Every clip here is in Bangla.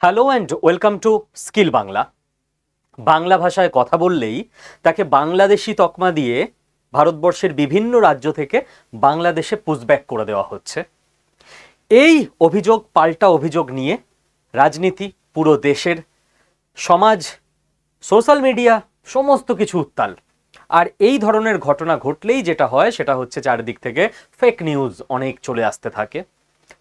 Hello and welcome to skill Bangla. Bangla ভাষায় কথা বললেই তাকে বাংলাদেশি তকমা দিয়ে ভারতবর্ষের বিভিন্ন রাজ্য থেকে বাংলাদেশে পুশব্যাক করে দেওয়া হচ্ছে। এই অভিযোগ পাল্টা অভিযোগ নিয়ে রাজনীতি, পুরো দেশের সমাজ, সোশ্যাল মিডিয়া সমস্ত কিছু উত্তাল। আর এই ধরনের ঘটনা ঘটলেই যেটা হয় সেটা হচ্ছে চারিদিক থেকে ফেক নিউজ অনেক চলে আসতে থাকে।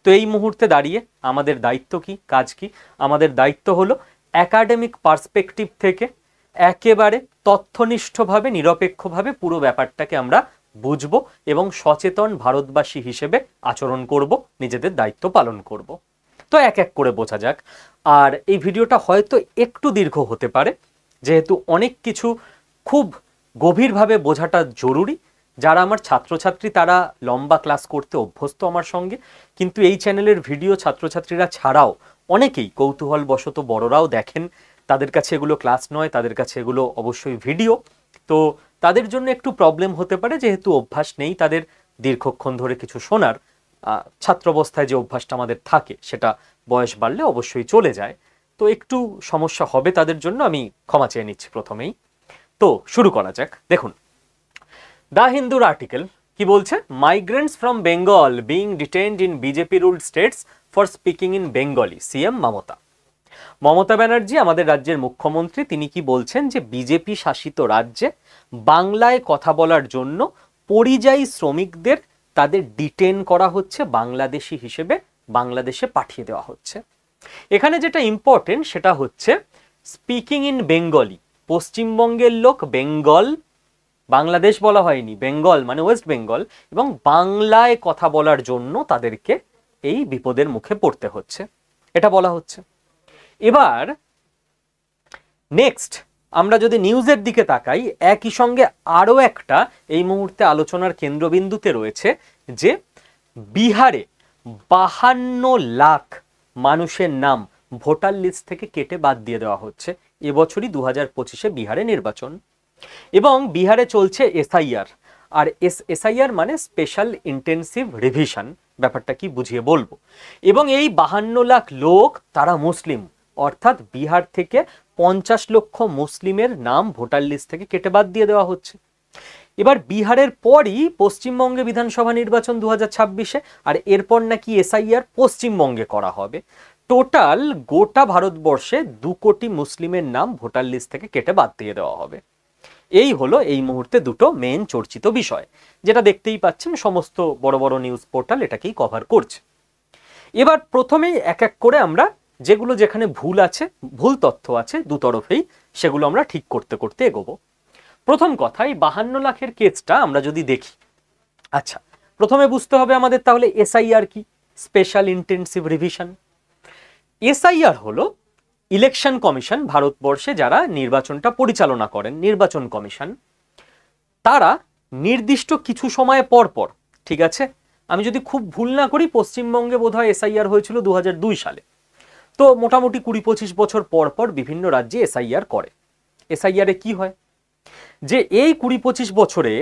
তো এই মুহূর্তে দাঁড়িয়ে আমাদের দায়িত্ব কি, কাজ কি? আমাদের দায়িত্ব হলো একাডেমিক পার্সপেক্টিভ থেকে একেবারে তথ্যনিষ্ঠভাবে, নিরপেক্ষভাবে পুরো ব্যাপারটাকে আমরা বুঝবো এবং সচেতন ভারতবাসী হিসেবে আচরণ করব, নিজেদের দায়িত্ব পালন করব। তো এক এক করে বোঝা যাক। আর এই ভিডিওটা হয়তো একটু দীর্ঘ হতে পারে, যেহেতু অনেক কিছু খুব গভীরভাবে বোঝাটা জরুরি। যারা আমার ছাত্রছাত্রী তারা লম্বা ক্লাস করতে অভ্যস্ত আমার সঙ্গে, কিন্তু এই চ্যানেলের ভিডিও ছাত্রছাত্রীরা ছাড়াও অনেকেই কৌতূহলবশত বড়রাও দেখেন। তাদের কাছে এগুলো ক্লাস নয়, তাদের কাছে এগুলো অবশ্যই ভিডিও। তো তাদের জন্য একটু প্রবলেম হতে পারে, যেহেতু অভ্যাস নেই তাদের দীর্ঘক্ষণ ধরে কিছু শোনার। ছাত্রাবস্থায় যে অভ্যাসটা আমাদের থাকে সেটা বয়স বাড়লে অবশ্যই চলে যায়। তো একটু সমস্যা হবে তাদের জন্য, আমি ক্ষমা চেয়ে নিচ্ছি প্রথমেই। তো শুরু করা যাক। দেখুন, দ্য হিন্দুর আর্টিকেল কি বলছে? Migrants from Bengal being detained in BJP ruled states for speaking in Bengali, CM Mamata Banerjee আমাদের রাজ্যের মুখ্যমন্ত্রী, তিনি কি বলছেন যে বিজেপি শাসিত রাজ্যে বাংলায় কথা বলার জন্য পরিযায়ী শ্রমিকদের তাদের ডিটেন করা হচ্ছে, বাংলাদেশি হিসেবে বাংলাদেশে পাঠিয়ে দেওয়া হচ্ছে। এখানে যেটা ইম্পর্টেন্ট সেটা হচ্ছে স্পিকিং ইন বেঙ্গলি। পশ্চিমবঙ্গের লোক, বেঙ্গল, বাংলাদেশ বলা হয়নি, বেঙ্গল মানে ওয়েস্ট বেঙ্গল, এবং বাংলায় কথা বলার জন্য তাদেরকে এই বিপদের মুখে পড়তে হচ্ছে, এটা বলা হচ্ছে। এবার নেক্সট আমরা যদি নিউজের দিকে তাকাই, একই সঙ্গে আরো একটা এই মুহূর্তে আলোচনার কেন্দ্রবিন্দুতে রয়েছে যে বিহারে 52 লাখ মানুষের নাম ভোটার লিস্ট থেকে কেটে বাদ দিয়ে দেওয়া হচ্ছে। এবছরই 2025-এ বিহারে নির্বাচন, এবং বিহারে চলছে এসআইআর। আর এসআইআর মানে স্পেশাল ইন্টেন্সিভ রিভিশন। ব্যাপারটা কি বুঝিয়ে বলবো। এবং এই 52 লাখ লোক তারা মুসলিম, অর্থাৎ বিহার থেকে 50 লক্ষ মুসলিমের নাম ভোটার লিস্ট থেকে কেটে বাদ দিয়ে দেওয়া হচ্ছে। এবার বিহারের পরই পশ্চিমবঙ্গে বিধানসভা নির্বাচন 2026-এ, আর এরপর নাকি এসআইআর পশ্চিমবঙ্গে করা হবে। টোটাল গোটা ভারতবর্ষে 2 কোটি মুসলিমের নাম ভোটার লিস্ট থেকে কেটে বাদ দিয়ে দেওয়া হবে। এই হলো এই মুহূর্তে দুটো মেন চর্চিত বিষয়, যেটা দেখতেই পাচ্ছেন সমস্ত বড় বড় নিউজ পোর্টাল এটাকেই কভার করছে। এবার প্রথমেই এক এক করে আমরা যেগুলো যেখানে ভুল আছে, ভুল তথ্য আছে দুতরফেই, সেগুলো আমরা ঠিক করতে করতে এগোবো। প্রথম কথা, এই 52 লাখের কেসটা আমরা যদি দেখি, আচ্ছা প্রথমে বুঝতে হবে আমাদের তাহলে এসআইআর কি, স্পেশাল ইন্টেন্সিভ রিভিশন। এসআইআর হলো ইলেকশন কমিশন, ভারতবর্ষে যারা নির্বাচনটা পরিচালনা করেন, নির্বাচন কমিশন, তারা নির্দিষ্ট কিছু সময় পর পর, ঠিক আছে, আমি যদি খুব ভুল না করি পশ্চিমবঙ্গে বোধহয় এসআইআর হয়েছিল 2002 সালে, তো মোটামুটি 20-25 বছর পর পর বিভিন্ন রাজ্যে এসআইআর করে। এসআইআরে কি হয় যে এই 20-25 বছরে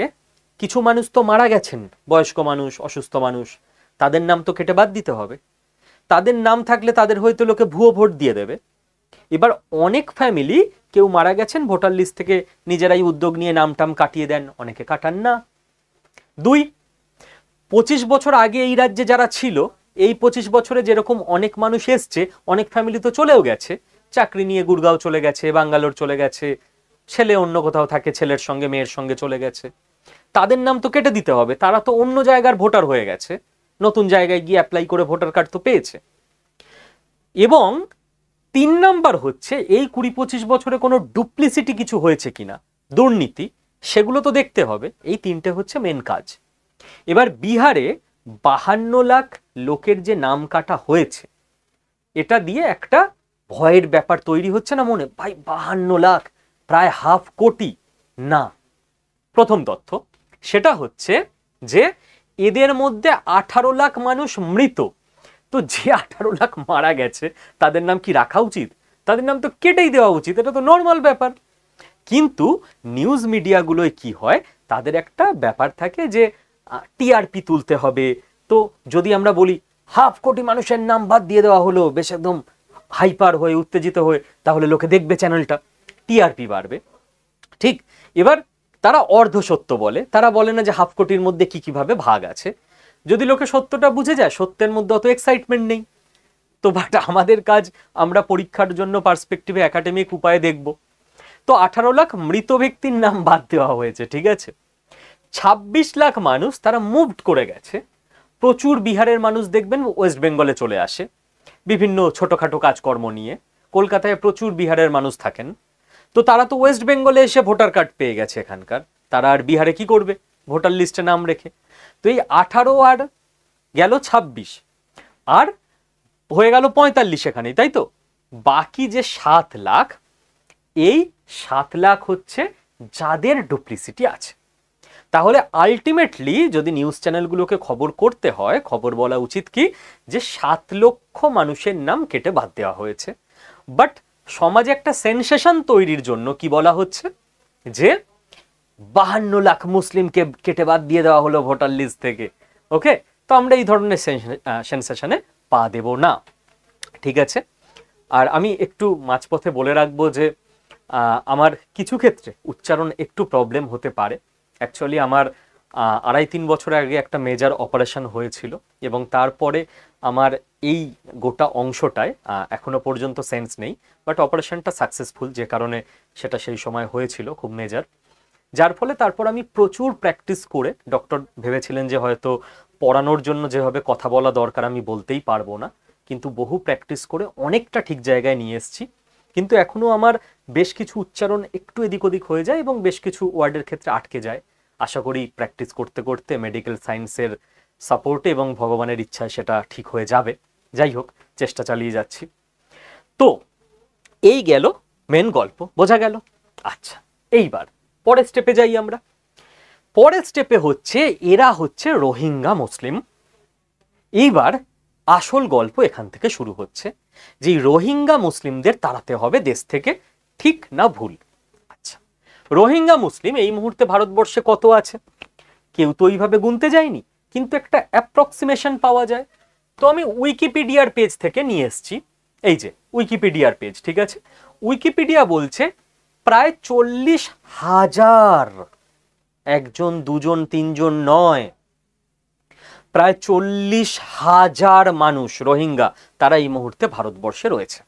কিছু মানুষ তো মারা গেছেন, বয়স্ক মানুষ, অসুস্থ মানুষ, তাদের নাম তো কেটে বাদ দিতে হবে। তাদের নাম থাকলে তাদের হয়তো লোকে ভুয়ো ভোট দিয়ে দেবে। এবার অনেক ফ্যামিলি, কেউ মারা গেছেন, ভোটার লিস্ট থেকে নিজেরাই উদ্যোগ নিয়ে নামটাম কাটিয়ে দেন, অনেকে কাটান না। 2, 25 বছর আগে এই রাজ্যে যারা ছিল, এই 25 বছরে যেরকম অনেক মানুষ এসছে, অনেক ফ্যামিলি তো চলেও গেছে, চাকরি নিয়ে গুড়গাঁও চলে গেছে, ব্যাঙ্গালোর চলে গেছে, ছেলে অন্য কোথাও থাকে, ছেলের সঙ্গে মেয়ের সঙ্গে চলে গেছে, তাদের নাম তো কেটে দিতে হবে। তারা তো অন্য জায়গার ভোটার হয়ে গেছে, নতুন জায়গায় গিয়ে অ্যাপ্লাই করে ভোটার কার্ড তো পেয়েছে। এবং 3 নাম্বার হচ্ছে এই 20-25 বছরে কোনো ডুপ্লিসিটি কিছু হয়েছে কিনা, দুর্নীতি, সেগুলো তো দেখতে হবে। এই 3টে হচ্ছে মেন কাজ। এবার বিহারে 52 লাখ লোকের যে নাম কাটা হয়েছে, এটা দিয়ে একটা ভয়ের ব্যাপার তৈরি হচ্ছে না মনে? ভাই 52 লাখ, প্রায় 1/2 কোটি না। প্রথম তথ্য সেটা হচ্ছে যে এদের মধ্যে 18 লাখ মানুষ মৃত। তো যে 18 লাখ মারা গেছে তাদের নাম কি রাখা উচিত? তাদের নাম তো কেটেই দেওয়া উচিত, এটা তো নর্মাল ব্যাপার। কিন্তু নিউজ মিডিয়াগুলোয় কি হয়, তাদের একটা ব্যাপার থাকে যে টিআরপি তুলতে হবে। তো যদি আমরা বলি 1/2 কোটি মানুষের নাম বাদ দিয়ে দেওয়া হলো, বেশ একদম হাইপার হয়ে উত্তেজিত হয়ে, তাহলে লোকে দেখবে চ্যানেলটা, টিআরপি বাড়বে। ঠিক, এবার তারা অর্ধ সত্য বলে, তারা বলে না যে হাফ কোটির মধ্যে কি কিভাবে ভাগ আছে। যদি লোকে সত্যটা বুঝে যায়, সত্যের মধ্যে অত এক্সাইটমেন্ট নেই। তো বাট আমাদের কাজ, আমরা পরীক্ষার জন্য পার্সপেক্টিভে একাডেমিক উপায়ে দেখব। তো 18 লাখ মৃত ব্যক্তির নাম বাদ দেওয়া হয়েছে, ঠিক আছে। 26 লাখ মানুষ তারা মুভড করে গেছে। প্রচুর বিহারের মানুষ দেখবেন ওয়েস্ট বেঙ্গলে চলে আসে বিভিন্ন ছোটখাটো কাজকর্ম নিয়ে। কলকাতায় প্রচুর বিহারের মানুষ থাকেন, তো তারা তো ওয়েস্ট বেঙ্গলে এসে ভোটার কার্ড পেয়ে গেছে এখানকার, তারা আর বিহারে কি করবে ভোটার লিস্টে নাম রেখে। তো এই 18 আর গেল 26, আর হয়ে গেল 45 এখানেই, তাই তো। বাকি যে 7 লাখ, এই 7 লাখ হচ্ছে যাদের ডুপ্লিসিটি আছে। তাহলে আলটিমেটলি যদি নিউজ চ্যানেলগুলোকে খবর করতে হয়, খবর বলা উচিত কি যে 7 লক্ষ মানুষের নাম কেটে বাদ দেওয়া হয়েছে। বাট সমাজে একটা সেন্সেশন তৈরির জন্য কি বলা হচ্ছে যে 52 লাখ মুসলিমকে কেটে বাদ দিয়ে দেওয়া হলো ভোটার লিস্ট থেকে। ওকে, তো আমরা এই ধরনের সেন্সেশনে পা দেব না, ঠিক আছে। আর আমি একটু মাঝপথে বলে রাখবো যে আমার কিছু ক্ষেত্রে উচ্চারণ একটু প্রবলেম হতে পারে। অ্যাকচুয়ালি আমার 2.5-3 বছর আগে একটা মেজর অপারেশন হয়েছিল, এবং তারপরে আমার এই গোটা অংশটায় এখনো পর্যন্ত সেন্স নেই। বাট অপারেশনটা সাকসেসফুল, যে কারণে সেটা সেই সময় হয়েছিল খুব মেজর, যার ফলে তারপর আমি প্রচুর প্র্যাকটিস করে, ডক্টর ভেবেছিলেন যে হয়তো পড়ানোর জন্য যেভাবে কথা বলা দরকার আমি বলতেই পারবো না, কিন্তু বহু প্র্যাকটিস করে অনেকটা ঠিক জায়গায় নিয়ে এসেছি। কিন্তু এখনো আমার বেশ কিছু উচ্চারণ একটু এদিক ওদিক হয়ে যায় এবং বেশ কিছু ওয়ার্ডের ক্ষেত্রে আটকে যায়। আশা করি প্র্যাকটিস করতে করতে মেডিকেল সায়েন্সের সাপোর্টে এবং ভগবানের ইচ্ছায় সেটা ঠিক হয়ে যাবে। যাই হোক, চেষ্টা চালিয়ে যাচ্ছি। তো এই গেল মেন গল্প, বোঝা গেল। আচ্ছা, এইবার পরের স্টেপে যাই আমরা। পরের স্টেপে হচ্ছে এরা হচ্ছে রোহিঙ্গা মুসলিম। এইবার আসল গল্প এখান থেকে শুরু হচ্ছে যে রোহিঙ্গা মুসলিমদের তাড়াতে হবে দেশ থেকে, ঠিক না ভুল? আচ্ছা, রোহিঙ্গা মুসলিম এই মুহূর্তে ভারতবর্ষে কত আছে কেউ তো ওইভাবে গুনতে যায়নি, কিন্তু একটা অ্যাপ্রক্সিমেশন পাওয়া যায়। তো আমি উইকিপিডিয়ার পেজ থেকে নিয়ে এসেছি, এই যে উইকিপিডিয়ার পেজ, ঠিক আছে। উইকিপিডিয়া বলছে প্রায় 40,000, একজন দুজন তিনজন নয়, প্রায় 40,000 মানুষ রোহিঙ্গা তারা এই মুহূর্তে ভারতবর্ষে রয়েছে।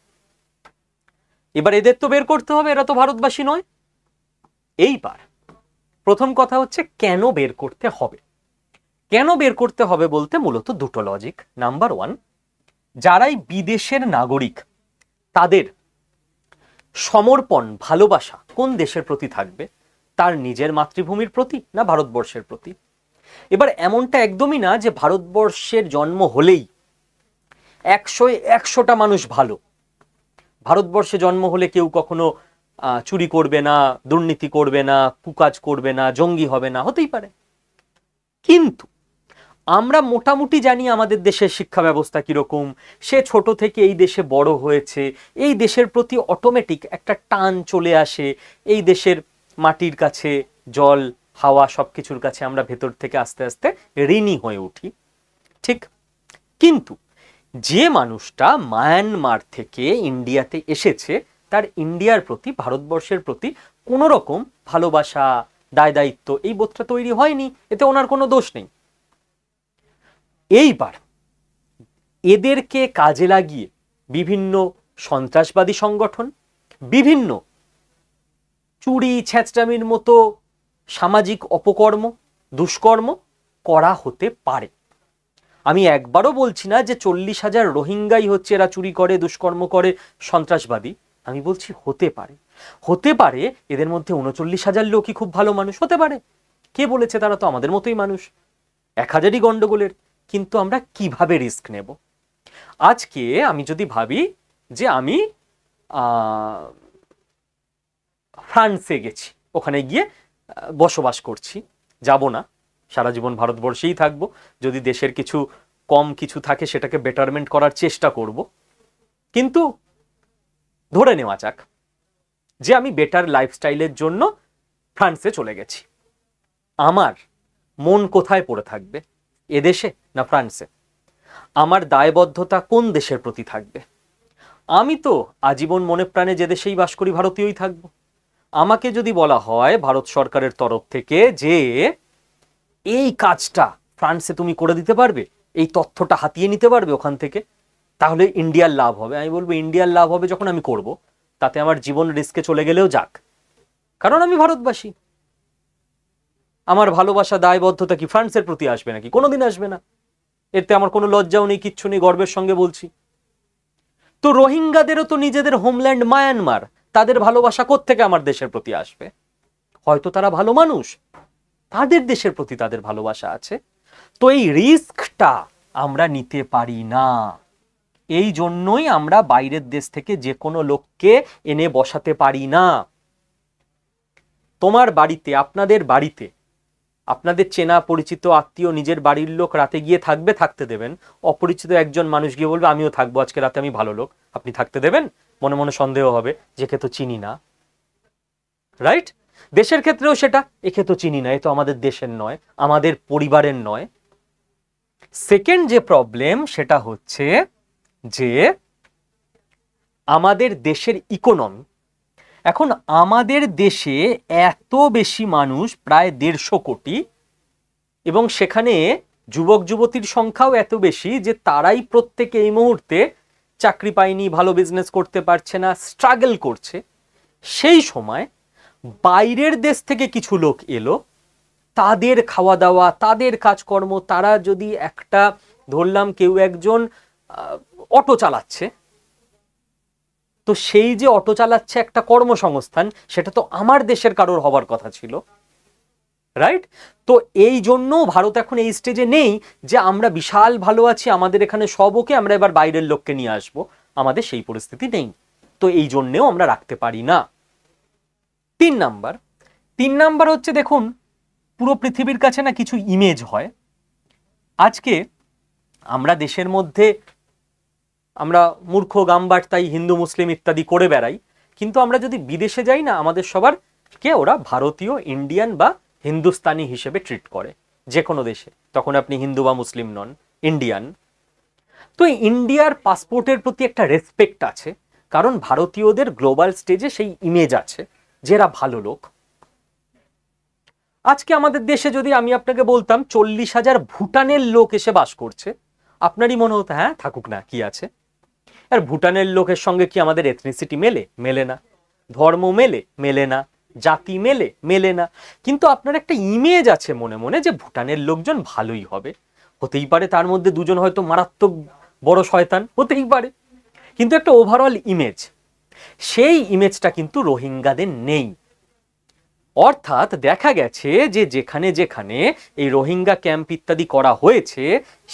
এবার এদের তো বের করতে হবে, এরা তো ভারতবাসী নয়। এইবার প্রথম কথা হচ্ছে কেন বের করতে হবে। কেন বের করতে হবে বলতে মূলত দুটো লজিক। নাম্বার 1, যারাই বিদেশের নাগরিক তাদের সমর্পণ ভালোবাসা কোন দেশের প্রতি থাকবে, তার নিজের মাতৃভূমির প্রতি না ভারতবর্ষের প্রতি। এবার এমনটা একদমই না যে ভারতবর্ষের জন্ম হলেই 100টা মানুষ ভালো, ভারতবর্ষে জন্ম হলে কেউ কখনো চুরি করবে না, দুর্নীতি করবে না, কুকাজ করবে না, জঙ্গি হবে না, হতেই পারে। কিন্তু আমরা মোটামুটি জানি আমাদের দেশের শিক্ষা ব্যবস্থা কিরকম, সে ছোট থেকে এই দেশে বড় হয়েছে, এই দেশের প্রতি অটোমেটিক একটা টান চলে আসে, এই দেশের মাটির কাছে, জল হাওয়া সবকিছুর কাছে আমরা ভেতর থেকে আস্তে আস্তে ঋণী হয়ে উঠি, ঠিক। কিন্তু যে মানুষটা মায়ানমার থেকে ইন্ডিয়াতে এসেছে, তার ইন্ডিয়ার প্রতি, ভারতবর্ষের প্রতি কোনো রকম ভালোবাসা, দায় দায়িত্ব, এই বোধটা তৈরি হয়নি, এতে ওনার কোনো দোষ নেই। এইবার এদেরকে কাজে লাগিয়ে বিভিন্ন সন্ত্রাসবাদী সংগঠন, বিভিন্ন চুরি ছেঁচড়ামির মতো সামাজিক অপকর্ম, দুষ্কর্ম করা হতে পারে। আমি একবারও বলছি না যে 40,000 রোহিঙ্গাই হচ্ছে এরা চুরি করে, দুষ্কর্ম করে, সন্ত্রাসবাদী। আমি বলছি হতে পারে, হতে পারে এদের মধ্যে 39,000 লোকই খুব ভালো মানুষ হতে পারে। কে বলেছে? তারা তো আমাদের মতোই মানুষ, 1000ই গন্ডগোলের। কিন্তু আমরা কিভাবে রিস্ক নেব? আজকে আমি যদি ভাবি যে আমি ফ্রান্সে গেছি, ওখানে গিয়ে বসবাস করছি, যাব না, সারা জীবন ভারতবর্ষেই থাকবো, যদি দেশের কিছু কম কিছু থাকে সেটাকে বেটারমেন্ট করার চেষ্টা করব। কিন্তু ধরে নেওয়া যাক যে আমি বেটার লাইফস্টাইলের জন্য ফ্রান্সে চলে গেছি, আমার মন কোথায় পড়ে থাকবে, এদেশে না ফ্রান্সে? আমার দায়বদ্ধতা কোন দেশের প্রতি থাকবে? আমি তো আজীবন মনে প্রাণে যে দেশেই বাস করি ভারতীয়ই থাকবো। আমাকে যদি বলা হয় ভারত সরকারের তরফ থেকে যে এই কাজটা ফ্রান্সে তুমি করে দিতে পারবে, এই তথ্যটা হাতিয়ে নিতে পারবে ওখান থেকে, তাহলে ইন্ডিয়ার লাভ হবে। আমি বলবো ইন্ডিয়ার লাভ হবে যখন আমি করব, তাতে আমার জীবন রিস্কে চলে গেলেও যাক, কারণ আমি ভারতবাসী। আমার ভালোবাসা দায়বদ্ধতা কি ফ্রান্সের প্রতি আসবে নাকি? কোনোদিন আসবে না। এতে আমার কোনো লজ্জাও নেই, কিচ্ছু নেই, গর্বের সঙ্গে বলছি। তো রোহিঙ্গাদেরও তো নিজেদের হোমল্যান্ড মায়ানমার, তাদের ভালোবাসা কোত্থেকে আমার দেশের প্রতি আসবে? হয়তো তারা ভালো মানুষ, তাদের দেশের প্রতি তাদের ভালোবাসা আছে। তো এই রিস্কটা আমরা নিতে পারি না। এই জন্যই আমরা বাইরের দেশ থেকে যে কোনো লোককে এনে বসাতে পারি না। তোমার বাড়িতে, আপনাদের বাড়িতে, আপনাদের চেনা পরিচিত আত্মীয় নিজের বাড়ির লোক রাতে গিয়ে থাকবে, থাকতে দেবেন? অপরিচিত একজন মানুষ গিয়ে বলবে আমিও থাকবো আজকে রাতে, আমি ভালো লোক, আপনি থাকতে দেবেন? মনে মনে সন্দেহ হবে, যেকে তো চিনি না। রাইট? দেশের ক্ষেত্রেও সেটা, একে তো চিনি না, এ তো আমাদের দেশের নয়, আমাদের পরিবারের নয়। সেকেন্ড যে প্রবলেম সেটা হচ্ছে যে আমাদের দেশের ইকোনমি। এখন আমাদের দেশে এত বেশি মানুষ, প্রায় 150 কোটি, এবং সেখানে যুবক যুবতীর সংখ্যাও এত বেশি যে তারাই প্রত্যেকে এই মুহূর্তে চাকরি পায়নি, ভালো বিজনেস করতে পারছে না, স্ট্রাগল করছে। সেই সময় বাইরের দেশ থেকে কিছু লোক এলো, তাদের খাওয়া দাওয়া, তাদের কাজকর্ম, তারা যদি একটা, ধরলাম কেউ একজন অটো চালাচ্ছে, তো সেই যে অটো চালাচ্ছে একটা কর্মসংস্থান, সেটা তো আমার দেশের কারোর হবার কথা ছিল। রাইট? তো এই জন্য ভারত এখন এই স্টেজে নেই যে আমরা বিশাল ভালো আছি, আমাদের এখানে সব ওকে, আমরা এবার বাইরের লোককে নিয়ে আসবো। আমাদের সেই পরিস্থিতি নেই, তো এই জন্যেও আমরা রাখতে পারি না। 3 নাম্বার হচ্ছে, দেখুন, পুরো পৃথিবীর কাছে না কিছু ইমেজ হয়। আজকে আমরা দেশের মধ্যে আমরা মূর্খ গাম্বার, তাই হিন্দু মুসলিম ইত্যাদি করে বেড়াই, কিন্তু আমরা যদি বিদেশে যাই না, আমাদের সবার কে ওরা ভারতীয়, ইন্ডিয়ান বা হিন্দুস্তানি হিসেবে ট্রিট করে যে কোনো দেশে। তখন আপনি হিন্দু বা মুসলিম নন, ইন্ডিয়ান। তো ইন্ডিয়ার পাসপোর্টের প্রতি একটা রেসপেক্ট আছে, কারণ ভারতীয়দের গ্লোবাল স্টেজে সেই ইমেজ আছে যে এরা ভালো লোক। আজকে আমাদের দেশে যদি আমি আপনাকে বলতাম 40,000 ভুটানের লোক এসে বাস করছে, আপনারই মনে হতো হ্যাঁ থাকুক না, কি আছে। আর ভুটানের লোকের সঙ্গে কি আমাদের এথনিসিটি মেলে? মেলে না। ধর্ম মেলে? মেলে না। জাতি মেলে? মেলে না। কিন্তু আপনার একটা ইমেজ আছে মনে মনে যে ভুটানের লোকজন ভালোই হবে। হতেই পারে তার মধ্যে দুজন হয়তো মারাত্মক বড় শয়তান, হতেই পারে, কিন্তু একটা ওভারঅল ইমেজ, সেই ইমেজটা কিন্তু রোহিঙ্গাদের নেই। অর্থাৎ দেখা গেছে যে যেখানে যেখানে এই রোহিঙ্গা ক্যাম্প ইত্যাদি করা হয়েছে,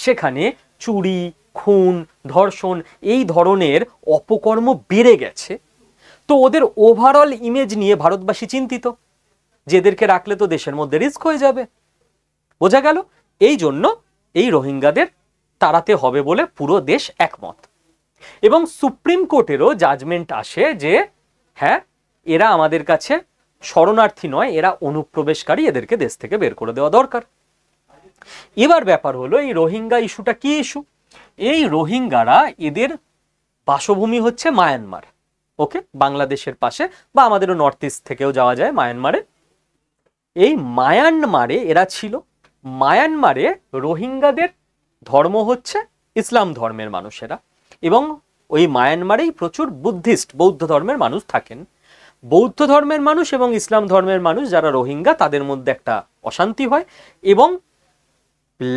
সেখানে চুরি, খুন, ধর্ষণ, এই ধরনের অপকর্ম বেড়ে গেছে। তো ওদের ওভারঅল ইমেজ নিয়ে ভারতবাসী চিন্তিত, যে এদেরকে রাখলে তো দেশের মধ্যে রিস্ক হয়ে যাবে। বোঝা গেল? এই জন্য এই রোহিঙ্গাদের তাড়াতে হবে বলে পুরো দেশ একমত। এবং সুপ্রিম কোর্টেরও জাজমেন্ট আসে যে হ্যাঁ, এরা আমাদের কাছে শরণার্থী নয়, এরা অনুপ্রবেশকারী, এদেরকে দেশ থেকে বের করে দেওয়া দরকার। এবার ব্যাপার হলো এই রোহিঙ্গা ইস্যুটা কি ইস্যু? এই রোহিঙ্গারা, এদের বাসভূমি হচ্ছে মায়ানমার, ওকে, বাংলাদেশের পাশে, বা আমাদেরও নর্থ ইস্ট থেকেও যাওয়া যায় মায়ানমারে। এই মায়ানমারে এরা ছিল। মায়ানমারে রোহিঙ্গাদের ধর্ম হচ্ছে ইসলাম ধর্মের মানুষেরা, এবং ওই মায়ানমারেই প্রচুর বুদ্ধিস্ট, বৌদ্ধ ধর্মের মানুষ থাকেন। বৌদ্ধ ধর্মের মানুষ এবং ইসলাম ধর্মের মানুষ যারা রোহিঙ্গা, তাদের মধ্যে একটা অশান্তি হয়, এবং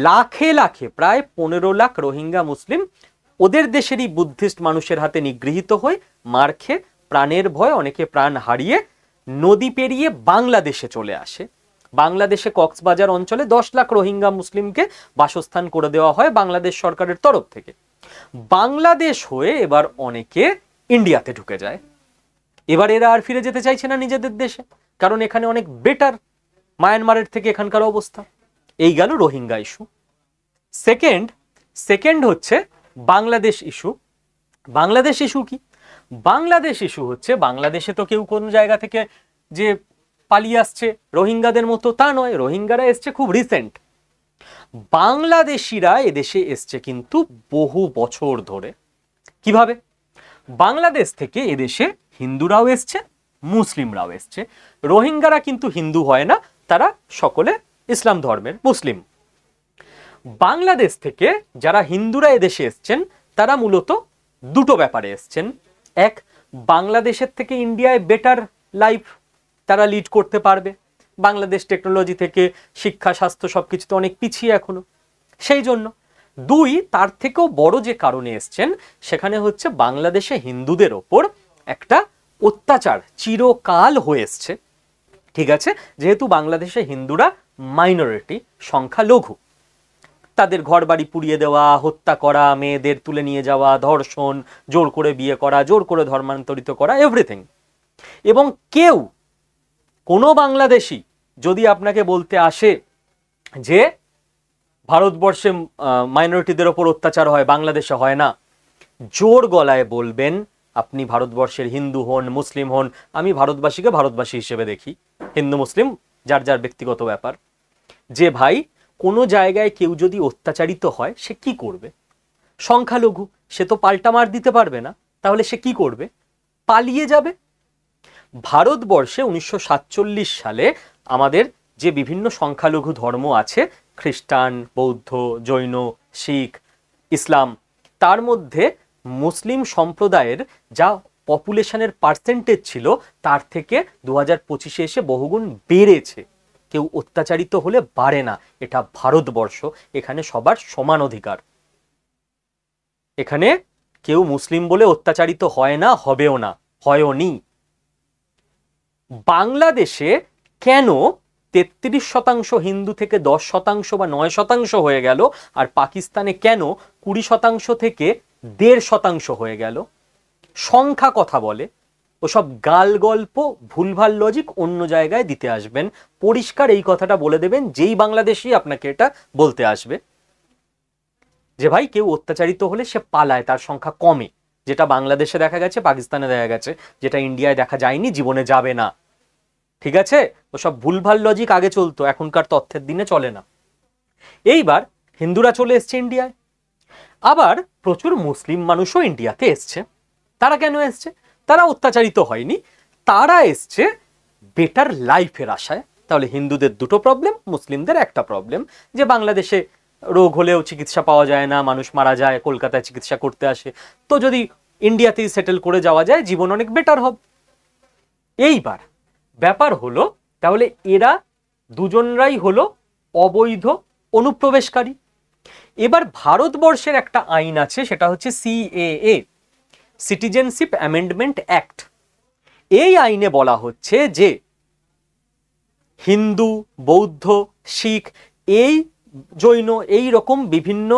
লাখে লাখে, প্রায় 15 লাখ রোহিঙ্গা মুসলিম ওদের দেশেরই বুদ্ধিস্ট মানুষের হাতে নিগৃহীত হয়ে, মার খেয়ে, প্রাণের ভয় অনেকে প্রাণ হারিয়ে নদী পেরিয়ে বাংলাদেশে চলে আসে। বাংলাদেশে কক্সবাজার অঞ্চলে 10 লাখ রোহিঙ্গা মুসলিমকে বাসস্থান করে দেওয়া হয় বাংলাদেশ সরকারের তরফ থেকে। বাংলাদেশ হয়ে এবার অনেকে ইন্ডিয়াতে ঢুকে যায়। এবার এরা আর ফিরে যেতে চাইছে না নিজেদের দেশে, কারণ এখানে অনেক বেটার মায়ানমারের থেকে এখানকার অবস্থা। এই গেল রোহিঙ্গা ইস্যু। সেকেন্ড হচ্ছে বাংলাদেশ ইস্যু। বাংলাদেশ ইস্যু কি? বাংলাদেশ ইস্যু হচ্ছে, বাংলাদেশে তো কেউ কোন জায়গা থেকে যে পালিয়ে আসছে রোহিঙ্গাদের মতো তা নয়, রোহিঙ্গারা এসছে খুব রিসেন্ট। বাংলাদেশিরা এদেশে এসছে কিন্তু বহু বছর ধরে। কিভাবে? বাংলাদেশ থেকে এদেশে হিন্দুরাও এসছে, মুসলিমরাও এসছে। রোহিঙ্গারা কিন্তু হিন্দু হয় না, তারা সকলে ইসলাম ধর্মের মুসলিম। বাংলাদেশ থেকে যারা হিন্দুরা এদেশে এসছেন তারা মূলত দুটো ব্যাপারে এসছেন। এক, বাংলাদেশের থেকে ইন্ডিয়ায় বেটার লাইফ তারা লিড করতে পারবে। বাংলাদেশ টেকনোলজি থেকে শিক্ষা, স্বাস্থ্য সবকিছুতে অনেক পিছিয়ে এখনো, সেই জন্য। দুই, তার থেকেও বড় যে কারণে এসছেন সেখানে হচ্ছে বাংলাদেশে হিন্দুদের ওপর একটা অত্যাচার চিরকাল হয়ে এসছে। ঠিক আছে, যেহেতু বাংলাদেশে হিন্দুরা মাইনরিটি, সংখ্যালঘু, তাদের ঘর বাড়ি পুড়িয়ে দেওয়া, হত্যা করা, মেয়েদের তুলে নিয়ে যাওয়া, ধর্ষণ, জোর করে বিয়ে করা, জোর করে ধর্মান্তরিত করা, এভরিথিং। এবং কেউ, কোনো বাংলাদেশি যদি আপনাকে বলতে আসে যে ভারতবর্ষে মাইনরিটিদের ওপর অত্যাচার হয়, বাংলাদেশে হয় না, জোর গলায় বলবেন, আপনি ভারতবর্ষের হিন্দু হন, মুসলিম হন, আমি ভারতবাসীকে ভারতবাসী হিসেবে দেখি, হিন্দু মুসলিম যার যার ব্যক্তিগত ব্যাপার, যে ভাই কোনো জায়গায় কেউ যদি অত্যাচারিত হয় সে কি করবে? সংখ্যালঘু, সে তো পাল্টা মার দিতে পারবে না, তাহলে সে কি করবে? পালিয়ে যাবে। ভারতবর্ষে 1947 সালে আমাদের যে বিভিন্ন সংখ্যালঘু ধর্ম আছে, খ্রিস্টান, বৌদ্ধ, জৈন, শিখ, ইসলাম, তার মধ্যে মুসলিম সম্প্রদায়ের যা পপুলেশনের পার্সেন্টেজ ছিল তার থেকে 2025-এ এসে বহুগুণ বেড়েছে। কেউ অত্যাচারিত হলে বাড়ে না, এটা ভারতবর্ষ, এখানে সবার সমান অধিকার। এখানে কেউ মুসলিম বলে অত্যাচারিত হয় না, হবেও না, হয়ওনি। বাংলাদেশে কেন 33% হিন্দু থেকে 10% বা 9% হয়ে গেল, আর পাকিস্তানে কেন 20% থেকে 1.5% হয়ে গেল? সংখ্যা কথা বলে, ওসব গাল গল্প, ভুলভাল লজিক অন্য জায়গায় দিতে আসবেন। পরিষ্কার এই কথাটা বলে দেবেন যেই বাংলাদেশি আপনাকে এটা বলতে আসবে যে ভাই কেউ অত্যাচারিত হলে সে পালায়, তার সংখ্যা কমে, যেটা বাংলাদেশে দেখা গেছে, পাকিস্তানে দেখা গেছে, যেটা ইন্ডিয়ায় দেখা যায়নি, জীবনে যাবে না। ঠিক আছে, ওসব ভুলভাল লজিক আগে চলতো, এখনকার তথ্যের দিনে চলে না। এইবার হিন্দুরা চলে এসছে ইন্ডিয়ায়, আবার প্রচুর মুসলিম মানুষও ইন্ডিয়াতে এসছে। তারা কেন এসছে? তারা অত্যাচারিত হয়নি, তারা এসছে বেটার লাইফের আশায়। তাহলে হিন্দুদের দুটো প্রবলেম, মুসলিমদের একটা প্রবলেম, যে বাংলাদেশে রোগ হলেও চিকিৎসা পাওয়া যায় না, মানুষ মারা যায়, কলকাতায় চিকিৎসা করতে আসে, তো যদি ইন্ডিয়াতেই সেটেল করে যাওয়া যায় জীবন অনেক বেটার হবে। এইবার ব্যাপার হলো, তাহলে এরা দুজনরাই হলো অবৈধ অনুপ্রবেশকারী। এবার ভারতবর্ষের একটা আইন আছে, সেটা হচ্ছে সিএএ, সিটিজেনশিপ অ্যামেন্ডমেন্ট অ্যাক্ট। এই আইনে বলা হচ্ছে যে হিন্দু, বৌদ্ধ, শিখ, এই জৈন, এই রকম বিভিন্ন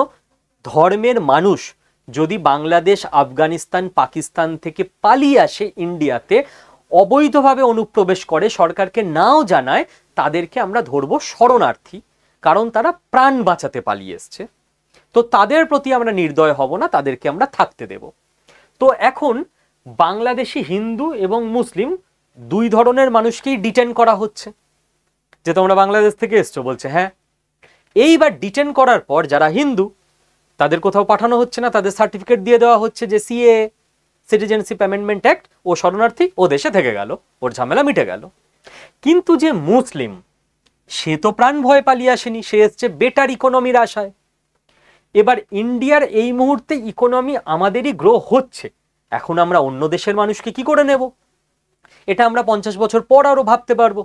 ধর্মের মানুষ যদি বাংলাদেশ, আফগানিস্তান, পাকিস্তান থেকে পালিয়ে আসে ইন্ডিয়াতে, অবৈধভাবে অনুপ্রবেশ করে, সরকারকে নাও জানায়, তাদেরকে আমরা ধরবো শরণার্থী, কারণ তারা প্রাণ বাঁচাতে পালিয়ে এসছে। তো তাদের প্রতি আমরা নির্দয় হব না, তাদেরকে আমরা থাকতে দেব। তো এখন বাংলাদেশি হিন্দু এবং মুসলিম দুই ধরনের মানুষকেই ডিটেন করা হচ্ছে, যে তোমরা বাংলাদেশ থেকে এসছো, বলছে হ্যাঁ। এইবার ডিটেন করার পর যারা হিন্দু তাদের কোথাও পাঠানো হচ্ছে না, তাদের সার্টিফিকেট দিয়ে দেওয়া হচ্ছে যে সিএ, সিটিজেনশিপ অ্যামেন্ডমেন্ট অ্যাক্ট, ও শরণার্থী, ও দেশে থেকে গেল, ওর ঝামেলা মিটে গেল। কিন্তু যে মুসলিম, সে তো প্রাণ ভয় পালিয়ে আসেনি, সে এসছে বেটার ইকোনমির আশায়। এবার ইন্ডিয়ার এই মুহূর্তে ইকোনমি আমাদেরই গ্রো হচ্ছে, এখন আমরা অন্য দেশের মানুষকে কি করে নেব? এটা আমরা 50 বছর পর আরো ভাবতে পারবো।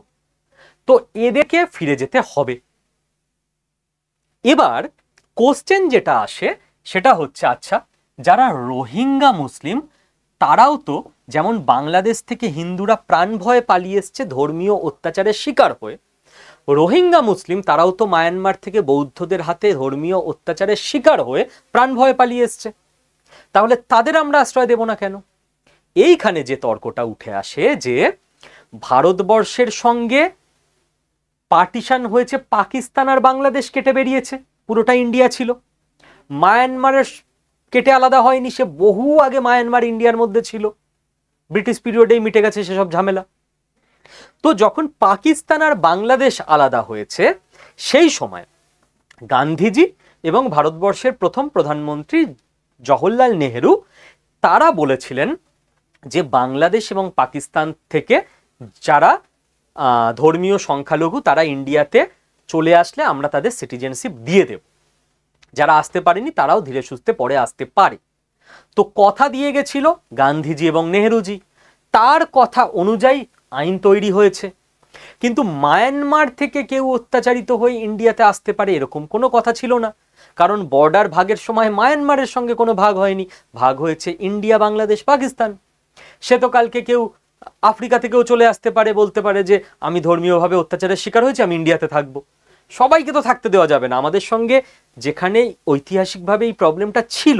তো এদেরকে ফিরে যেতে হবে। এবার কোশ্চেন যেটা আসে সেটা হচ্ছে, আচ্ছা যারা রোহিঙ্গা মুসলিম, তারাও তো যেমন বাংলাদেশ থেকে হিন্দুরা প্রাণ ভয়ে পালিয়ে এসছে ধর্মীয় অত্যাচারের শিকার হয়ে, রোহিঙ্গা মুসলিম তারাও তো মায়ানমার থেকে বৌদ্ধদের হাতে ধর্মীয় অত্যাচারের শিকার হয়ে প্রাণ ভয়ে পালিয়ে এসছে, তাহলে তাদের আমরা আশ্রয় দেব না কেন? এইখানে যে তর্কটা উঠে আসে যে ভারতবর্ষের সঙ্গে পার্টিশন হয়েছে, পাকিস্তান আর বাংলাদেশ কেটে বেরিয়েছে, পুরোটা ইন্ডিয়া ছিল। মায়ানমারের কেটে আলাদা হয়নি, সে বহু আগে মায়ানমার ইন্ডিয়ার মধ্যে ছিল, ব্রিটিশ পিরিয়ডেই মিটে গেছে সেসব ঝামেলা। তো যখন পাকিস্তান আর বাংলাদেশ আলাদা হয়েছে, সেই সময় গান্ধীজি এবং ভারতবর্ষের প্রথম প্রধানমন্ত্রী জওহরলাল নেহেরু তারা বলেছিলেন যে বাংলাদেশ এবং পাকিস্তান থেকে যারা ধর্মীয় সংখ্যালঘু তারা ইন্ডিয়াতে চলে আসলে আমরা তাদের সিটিজেনশিপ দিয়ে দেব, যারা আসতে পারেনি তারাও ধীরে সুস্থে পরে আসতে পারে। তো কথা দিয়ে গেছিল গান্ধীজি এবং নেহরুজি, তার কথা অনুযায়ী আইন তৈরি হয়েছে। কিন্তু মায়ানমার থেকে কেউ অত্যাচারিত হয়ে ইন্ডিয়াতে আসতে পারে এরকম কোনো কথা ছিল না, কারণ বর্ডার ভাগের সময় মায়ানমারের সঙ্গে কোনো ভাগ হয়নি, ভাগ হয়েছে ইন্ডিয়া, বাংলাদেশ, পাকিস্তান। সে তো কালকে কেউ আফ্রিকা থেকেও চলে আসতে পারে, বলতে পারে যে আমি ধর্মীয়ভাবে অত্যাচারের শিকার হয়েছি, আমি ইন্ডিয়াতে থাকবো। সবাইকে তো থাকতে দেওয়া যাবে না। আমাদের সঙ্গে যেখানে ঐতিহাসিকভাবে এই প্রবলেমটা ছিল,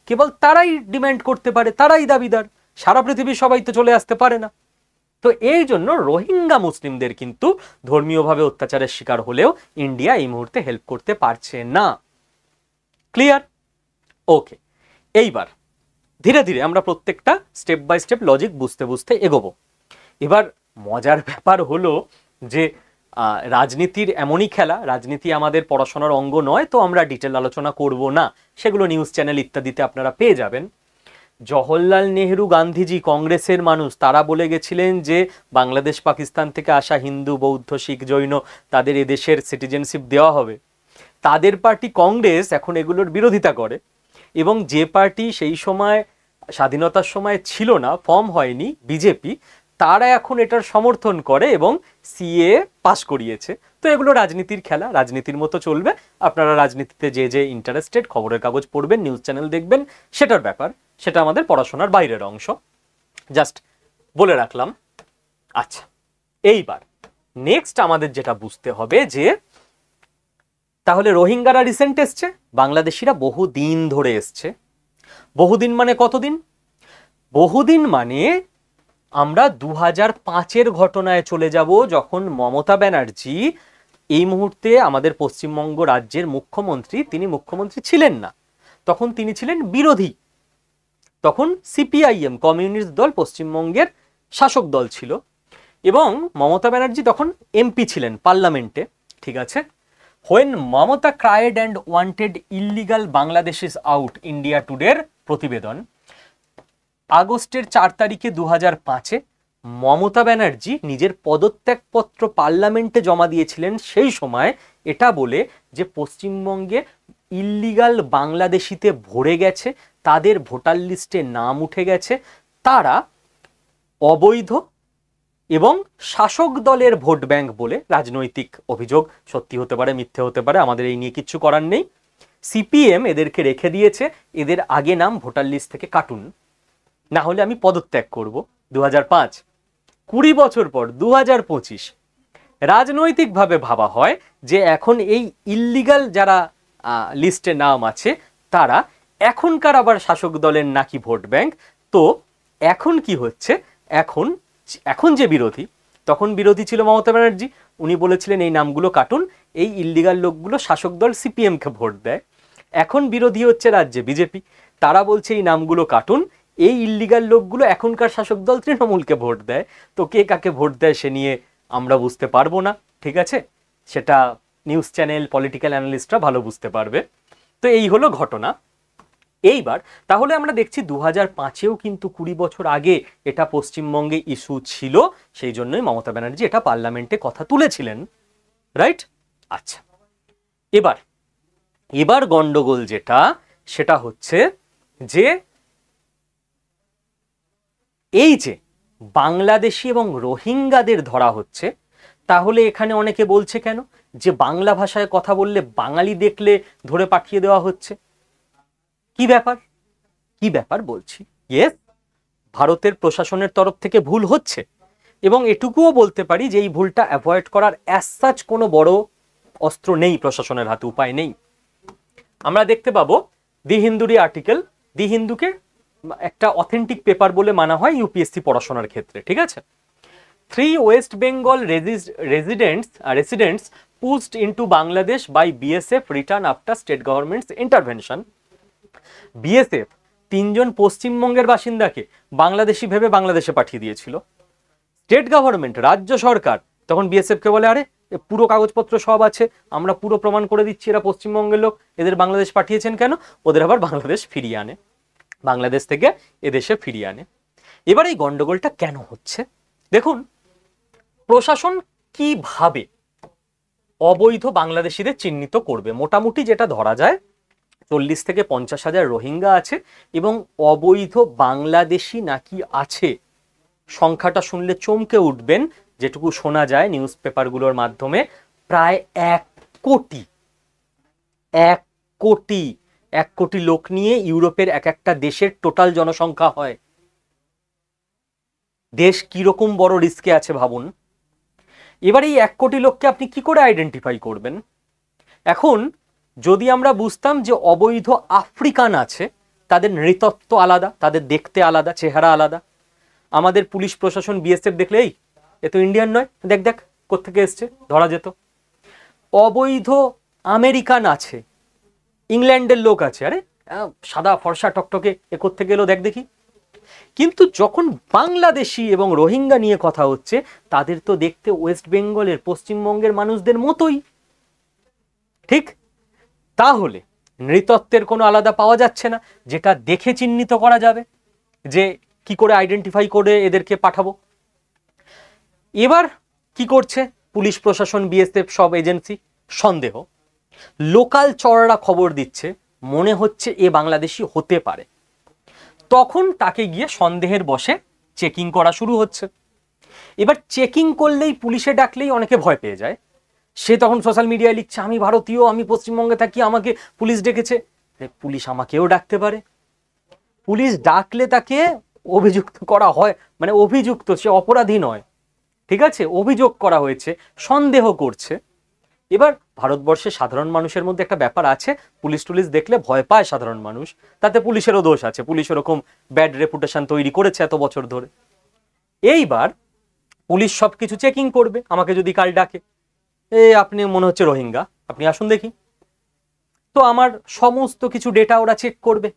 কেবল তারাই ডিমান্ড করতে পারে, তারাই দাবিদার, সারা পৃথিবীর সবাই তো চলে আসতে পারে না। তো এই জন্য রোহিঙ্গা মুসলিমদের কিন্তু ধর্মীয়ভাবে অত্যাচারের শিকার হলেও ইন্ডিয়া এই মুহূর্তে হেল্প করতে পারছে না। ক্লিয়ার? ওকে, এইবার ধীরে ধীরে আমরা প্রত্যেকটা স্টেপ বাই স্টেপ লজিক বুঝতে বুঝতে এগোবো। এবার মজার ব্যাপার হলো যে রাজনীতির এমনই খেলা, রাজনীতি আমাদের পড়াশোনার অঙ্গ নয়, তো আমরা ডিটেল আলোচনা করব না, সেগুলো নিউজ চ্যানেল ইত্যাদিতে আপনারা পেয়ে যাবেন। জওহরলাল নেহরু, গান্ধীজি কংগ্রেসের মানুষ, তারা বলে গেছিলেন যে বাংলাদেশ পাকিস্তান থেকে আসা হিন্দু, বৌদ্ধ, শিখ, জৈন তাদের এদেশের সিটিজেনশিপ দেওয়া হবে। তাদের পার্টি কংগ্রেস এখন এগুলোর বিরোধিতা করে, এবং যে পার্টি সেই সময় স্বাধীনতার সময় ছিল না, ফর্ম হয়নি, বিজেপি, তারা এখন এটার সমর্থন করে এবং সিএ পাস করিয়েছে। তো এগুলো রাজনীতির খেলা, রাজনীতির মতো চলবে। আপনারা রাজনীতিতে যে যে ইন্টারেস্টেড, খবরের কাগজ পড়বেন, নিউজ চ্যানেল দেখবেন, সেটার ব্যাপার, সেটা আমাদের পড়াশোনার বাইরের অংশ, জাস্ট বলে রাখলাম। আচ্ছা, এইবার নেক্সট আমাদের যেটা বুঝতে হবে যে তাহলে রোহিঙ্গারা রিসেন্ট এসছে, বাংলাদেশিরা বহুদিন ধরে এসছে। বহুদিন মানে কতদিন? বহুদিন মানে আমরা 2005-এর ঘটনায় চলে যাব, যখন মমতা ব্যানার্জি এই মুহূর্তে আমাদের পশ্চিমবঙ্গ রাজ্যের মুখ্যমন্ত্রী, তিনি মুখ্যমন্ত্রী ছিলেন না, তখন তিনি ছিলেন বিরোধী। তখন সিপিআইএম, কমিউনিস্ট দল পশ্চিমবঙ্গের শাসক দল ছিল, এবং মমতা ব্যানার্জি তখন এমপি ছিলেন পার্লামেন্টে। ঠিক আছে? When Mamata cried and wanted illegal Bangladeshis out, India টুডের প্রতিবেদন, আগস্টের 4 তারিখে 2005-এ মমতা ব্যানার্জি নিজের পদত্যাগপত্র পার্লামেন্টে জমা দিয়েছিলেন, সেই সময় এটা বলে যে পশ্চিমবঙ্গে ইল্লিগাল বাংলাদেশিতে ভরে গেছে, তাদের ভোটার লিস্টে নাম উঠে গেছে, তারা অবৈধ এবং শাসক দলের ভোট ব্যাংক বলে। রাজনৈতিক অভিযোগ, সত্যি হতে পারে, মিথ্যে হতে পারে, আমাদের এই নিয়ে কিচ্ছু করার নেই। সিপিএম এদেরকে রেখে দিয়েছে, এদের আগে নাম ভোটার লিস্ট থেকে কাটুন, না হলে আমি পদত্যাগ করব। 2005, 20 বছর পর 2025 রাজনৈতিকভাবে ভাবা হয় যে এখন এই ইল্লিগাল যারা লিস্টে নাম আছে তারা এখনকার আবার শাসক দলের নাকি ভোট ব্যাংক। তো এখন কি হচ্ছে, এখন যে বিরোধী, তখন বিরোধী ছিল মমতা ব্যানার্জি, উনি বলেছিলেন এই নামগুলো কাটুন, এই ইল্লিগাল লোকগুলো শাসক দল সিপিএমকে ভোট দেয়। এখন বিরোধী হচ্ছে রাজ্যে বিজেপি, তারা বলছে এই নামগুলো কাটুন, এই ইল্লিগাল লোকগুলো এখনকার শাসক দল তৃণমূলকে ভোট দেয়। তো কে কাকে ভোট দেয় সে নিয়ে আমরা বুঝতে পারবো না, ঠিক আছে? সেটা নিউজ চ্যানেল, পলিটিক্যাল অ্যানালিস্টরা ভালো বুঝতে পারবে। তো এই হলো ঘটনা। এইবার তাহলে আমরা দেখছি 2005-এও কিন্তু 20 বছর আগে এটা পশ্চিমবঙ্গে ইস্যু ছিল, সেই জন্যই মমতা ব্যানার্জি এটা পার্লামেন্টে কথা তুলেছিলেন, রাইট? আচ্ছা, এবার গন্ডগোল যেটা, সেটা হচ্ছে যে এই যে বাংলাদেশি এবং রোহিঙ্গাদের ধরা হচ্ছে, তাহলে এখানে অনেকে বলছে কেন যে বাংলা ভাষায় কথা বললে বাঙালি দেখলে ধরে পাঠিয়ে দেওয়া হচ্ছে। কি ব্যাপার বলছি। ইয়েস, ভারতের প্রশাসনের তরফ থেকে ভুল হচ্ছে, এবং এটুকুও বলতে পারি যে এই ভুলটা অ্যাভয়েড করার অ্যাজ সাচ কোনো বড় অস্ত্র নেই প্রশাসনের হাতে, উপায় নেই। আমরা দেখতে পাবো দি হিন্দুরই আর্টিকেল, দি হিন্দুকে একটা অথেন্টিক পেপার বলে মানা হয় ইউপিএসসি পড়াশোনার ক্ষেত্রে, ঠিক আছে? 3 West Bengal residents pushed into Bangladesh by BSF return after state government's intervention. BSF 3 জন পশ্চিমবঙ্গের বাসিন্দাকে বাংলাদেশি ভেবে বাংলাদেশে পাঠিয়ে দিয়েছিল। স্টেট গভর্নমেন্ট, রাজ্য সরকার, তখন বিএসএফকে বলে আরে পুরো কাগজপত্র সব আছে, আমরা পুরো প্রমাণ করে দিচ্ছি এরা পশ্চিমবঙ্গের লোক, এদের বাংলাদেশ পাঠিয়েছেন কেন? ওদের আবার বাংলাদেশ ফিরিয়ে আনে। বাংলাদেশ থেকে এদেশে ফিরিয়ে আনে। এবার এই গন্ডগোলটা কেন হচ্ছে দেখুন, প্রশাসন কিভাবে অবৈধ বাংলাদেশিদের চিহ্নিত করবে? মোটামুটি যেটা ধরা যায় 40 থেকে 50,000 রোহিঙ্গা আছে এবং অবৈধ বাংলাদেশি নাকি আছে। সংখ্যাটা শুনলে চমকে উঠবেন, যেটুকু শোনা যায় নিউজ পেপারগুলোর মাধ্যমে প্রায় 1 কোটি। 1 কোটি, 1 কোটি লোক নিয়ে ইউরোপের এক একটা দেশের টোটাল জনসংখ্যা হয়। দেশ কিরকম বড় রিস্কে আছে ভাবুন। এবার এই 1 কোটি লোককে আপনি কি করে আইডেন্টিফাই করবেন? এখন যদি আমরা বুঝতাম যে অবৈধ আফ্রিকান আছে, তাদের নৃতত্ব আলাদা, তাদের দেখতে আলাদা, চেহারা আলাদা। আমাদের পুলিশ প্রশাসন বিএসএফ দেখলে এই এ তো ইন্ডিয়ান নয়, দেখ দেখ কোত্থেকে এসছে, ধরা যেত। অবৈধ আমেরিকান আছে, ইংল্যান্ডের লোক আছে, আরে সাদা ফর্সা টকটকে, এ কোত্থেকে এলো দেখ দেখি। কিন্তু যখন বাংলাদেশি এবং রোহিঙ্গা নিয়ে কথা হচ্ছে, তাদের তো দেখতে ওয়েস্ট বেঙ্গলের, পশ্চিমবঙ্গের মানুষদের মতোই, ঠিক? তাহলে নৃতত্বের কোনো আলাদা পাওয়া যাচ্ছে না, যেটা দেখে চিহ্নিত করা যাবে, যে কি করে আইডেন্টিফাই করে এদেরকে পাঠাবো। এবার কি করছে পুলিশ প্রশাসন, বিএসএফ, সব এজেন্সি? সন্দেহ, লোকাল চড়ারা খবর দিচ্ছে মনে হচ্ছে এ বাংলাদেশি হতে পারে, তখন তাকে গিয়ে সন্দেহের বশে চেকিং করা শুরু হচ্ছে। এবার চেকিং করলেই, পুলিশে ডাকলেই অনেকে ভয় পেয়ে যায়। সে তখন সোশ্যাল মিডিয়ায় লিখছে আমি ভারতীয়, আমি পশ্চিমবঙ্গে থাকি, আমাকে পুলিশ ডেকেছে। পুলিশ আমাকেও ডাকতে পারে। পুলিশ ডাকলে তাকে অভিযুক্ত করা হয়, মানে অভিযুক্ত, সে অপরাধী নয়, ঠিক আছে? অভিযোগ করা হয়েছে, সন্দেহ করছে। এবার ভারতবর্ষে সাধারণ মানুষের মধ্যে একটা ব্যাপার আছে, পুলিশ টুলিশ দেখলে ভয় পায় সাধারণ মানুষ, তাতে পুলিশেরও দোষ আছে, পুলিশ ওরকম ব্যাড রেপুটেশন তৈরি করেছে এত বছর ধরে। এইবার পুলিশ সবকিছু চেকিং করবে, আমাকে যদি কাল ডাকে, আপনি মনে হচ্ছে রোহিঙ্গা, আপনি আসুন দেখি, তো আমার সমস্ত কিছু ডেটা ওরা চেক করবে,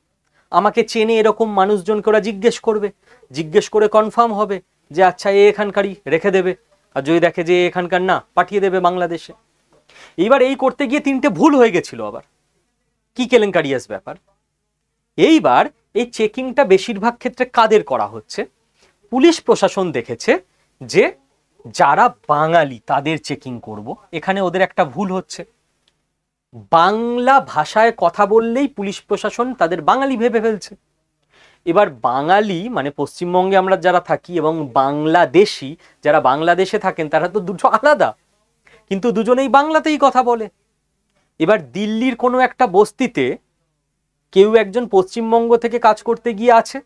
আমাকে চেনে এরকম মানুষজনকে ওরা জিজ্ঞেস করবে, জিজ্ঞেস করে কনফার্ম হবে যে আচ্ছা এ এখানকারই, রেখে দেবে। আর যদি দেখে যে এখানকার না, পাঠিয়ে দেবে বাংলাদেশে। এইবার এই করতে গিয়ে 3টে ভুল হয়ে গেছিল আবার, কি কেলেঙ্কারিয়াস ব্যাপার। এইবার এই চেকিংটা বেশিরভাগ ক্ষেত্রে কাদের করা হচ্ছে? পুলিশ প্রশাসন দেখেছে যে যারা বাঙালি তাদের চেকিং করব, এখানে ওদের একটা ভুল হচ্ছে। বাংলা ভাষায় কথা বললেই পুলিশ প্রশাসন তাদের বাঙালি ভেবে ফেলছে। এবার বাঙালি মানে পশ্চিমবঙ্গে আমরা যারা থাকি এবং বাংলাদেশি যারা বাংলাদেশে থাকেন, তারা তো দুটো আলাদা, কিন্তু দুজনেই বাংলাতেই কথা বলে। এবার দিল্লির কোনো একটা বস্তিতে কেউ একজন পশ্চিমবঙ্গ থেকে কাজ করতে গিয়ে আছে,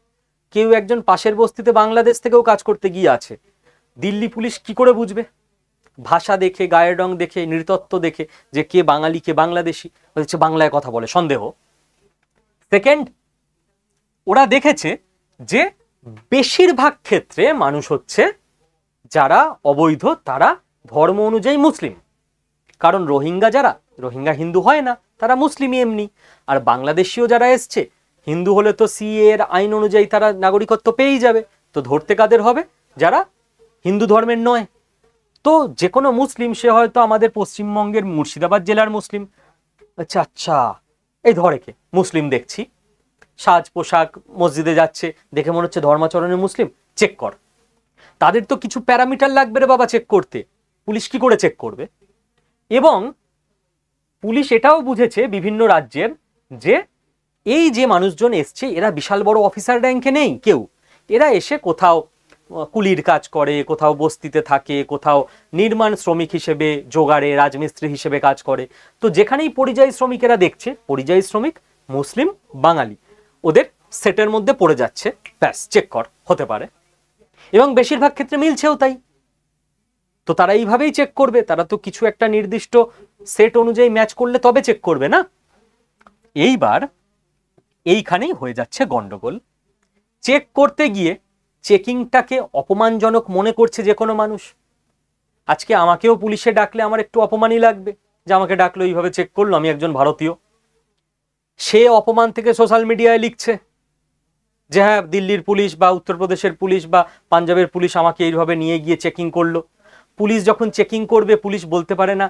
কেউ একজন পাশের বস্তিতে বাংলাদেশ থেকেও কাজ করতে গিয়ে আছে। দিল্লি পুলিশ কি করে বুঝবে? ভাষা দেখে, গায়ের রং দেখে, নৃতত্ব দেখে যে কে বাঙালি কে বাংলাদেশি, হচ্ছে বাংলায় কথা বলে, সন্দেহ। সেকেন্ড, ওরা দেখেছে যে বেশিরভাগ ক্ষেত্রে মানুষ হচ্ছে যারা অবৈধ, তারা ধর্ম অনুযায়ী মুসলিম। কারণ রোহিঙ্গা যারা, রোহিঙ্গা হিন্দু হয় না, তারা মুসলিমই এমনি। আর বাংলাদেশিও যারা এসছে, হিন্দু হলে তো সিএ এর আইন অনুযায়ী তারা নাগরিকত্ব পেয়েই যাবে, তো ধরতে কাদের হবে? যারা হিন্দু ধর্মের নয়। তো যে কোনো মুসলিম, সে হয়তো আমাদের পশ্চিমবঙ্গের মুর্শিদাবাদ জেলার মুসলিম, আচ্ছা আচ্ছা এই ধরে কে মুসলিম দেখছি, সাজ পোশাক, মসজিদে যাচ্ছে, দেখে মনে হচ্ছে ধর্মাচরণের মুসলিম, চেক কর। তাদের তো কিছু প্যারামিটার লাগবে রে বাবা চেক করতে, পুলিশ কি করে চেক করবে? এবং পুলিশ এটাও বুঝেছে বিভিন্ন রাজ্যের যে এই যে মানুষজন এসছে, এরা বিশাল বড় অফিসার র্যাঙ্কে নেই কেউ, এরা এসে কোথাও কুলির কাজ করে, কোথাও বস্তিতে থাকে, কোথাও নির্মাণ শ্রমিক হিসেবে, জোগাড়ে রাজমিস্ত্রি হিসেবে কাজ করে। তো যেখানেই পরিযায়ী শ্রমিকেরা দেখছে, পরিযায়ী শ্রমিক মুসলিম বাঙালি ওদের সেটের মধ্যে পড়ে যাচ্ছে, ব্যাস চেক কর, হতে পারে। এবং বেশিরভাগ ক্ষেত্রে মিলছেও তাই। তো তারা এইভাবেই চেক করবে, তারা তো কিছু একটা নির্দিষ্ট সেট অনুযায়ী ম্যাচ করলে তবে চেক করবে না। এইবার এইখানেই হয়ে যাচ্ছে গন্ডগোল। চেক করতে গিয়ে চেকিংটাকে অপমানজনক মনে করছে যে কোনো মানুষ। আজকে আমাকেও পুলিশে ডাকলে আমার একটু অপমানই লাগবে, যে আমাকে ডাকলো এইভাবে চেক করলো, আমি একজন ভারতীয়। সে অপমান থেকে সোশ্যাল মিডিয়ায় লিখছে যে হ্যাঁ দিল্লির পুলিশ বা উত্তরপ্রদেশের পুলিশ বা পাঞ্জাবের পুলিশ আমাকে এইভাবে নিয়ে গিয়ে চেকিং করলো। পুলিশ যখন চেকিং করবে, পুলিশ বলতে পারে না,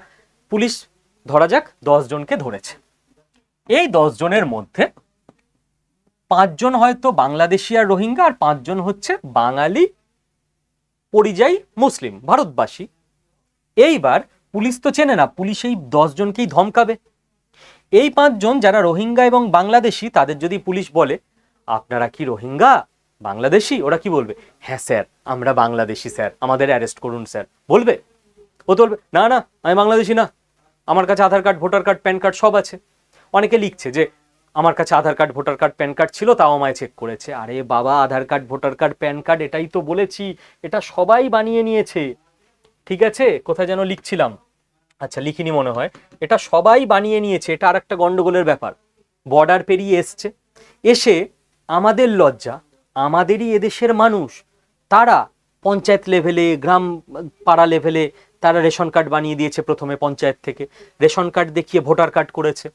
পুলিশ ধরা যাক 10 জনকে ধরেছে, এই 10 জনের মধ্যে 5 জন হয়তো বাংলাদেশি আর রোহিঙ্গা, আর 5 জন হচ্ছে বাঙালি পরিযায়ী মুসলিম ভারতবাসী। এইবার পুলিশ তো চেনে না, পুলিশ এই 10 জনকেই ধমকাবে। এই 5 জন যারা রোহিঙ্গা এবং বাংলাদেশি, তাদের যদি পুলিশ বলে আপনারা কি রোহিঙ্গা বাংলাদেশি, ওরা কি বলবে? হ্যাঁ স্যার আমরা বাংলাদেশি স্যার, আমাদের অ্যারেস্ট করুন স্যার, বলবে? ও তো বলবে না না আমি বাংলাদেশি না, আমার কাছে Aadhaar card voter card PAN card সব আছে। অনেকে লিখছে যে আমার কাছে Aadhaar card voter card PAN card ছিল, তাও আমায় চেক করেছে। আরে বাবা, Aadhaar card voter card PAN card এটাই তো বলেছি, এটা সবাই বানিয়ে নিয়েছে, ঠিক আছে? কোথায় যেন লিখছিলাম, আচ্ছা লিখিনি মনে হয়। এটা সবাই বানিয়ে নিয়েছে, এটা আর একটা গন্ডগোলের ব্যাপার। বর্ডার পেরিয়ে এসছে, এসে আমাদের লজ্জা, আমাদেরই এদেশের মানুষ, তারা পঞ্চায়েত লেভেলে, গ্রাম পাড়া লেভেলে তারা রেশন কার্ড বানিয়ে দিয়েছে। প্রথমে পঞ্চায়েত থেকে রেশন কার্ড দেখিয়ে ভোটার কার্ড করেছে।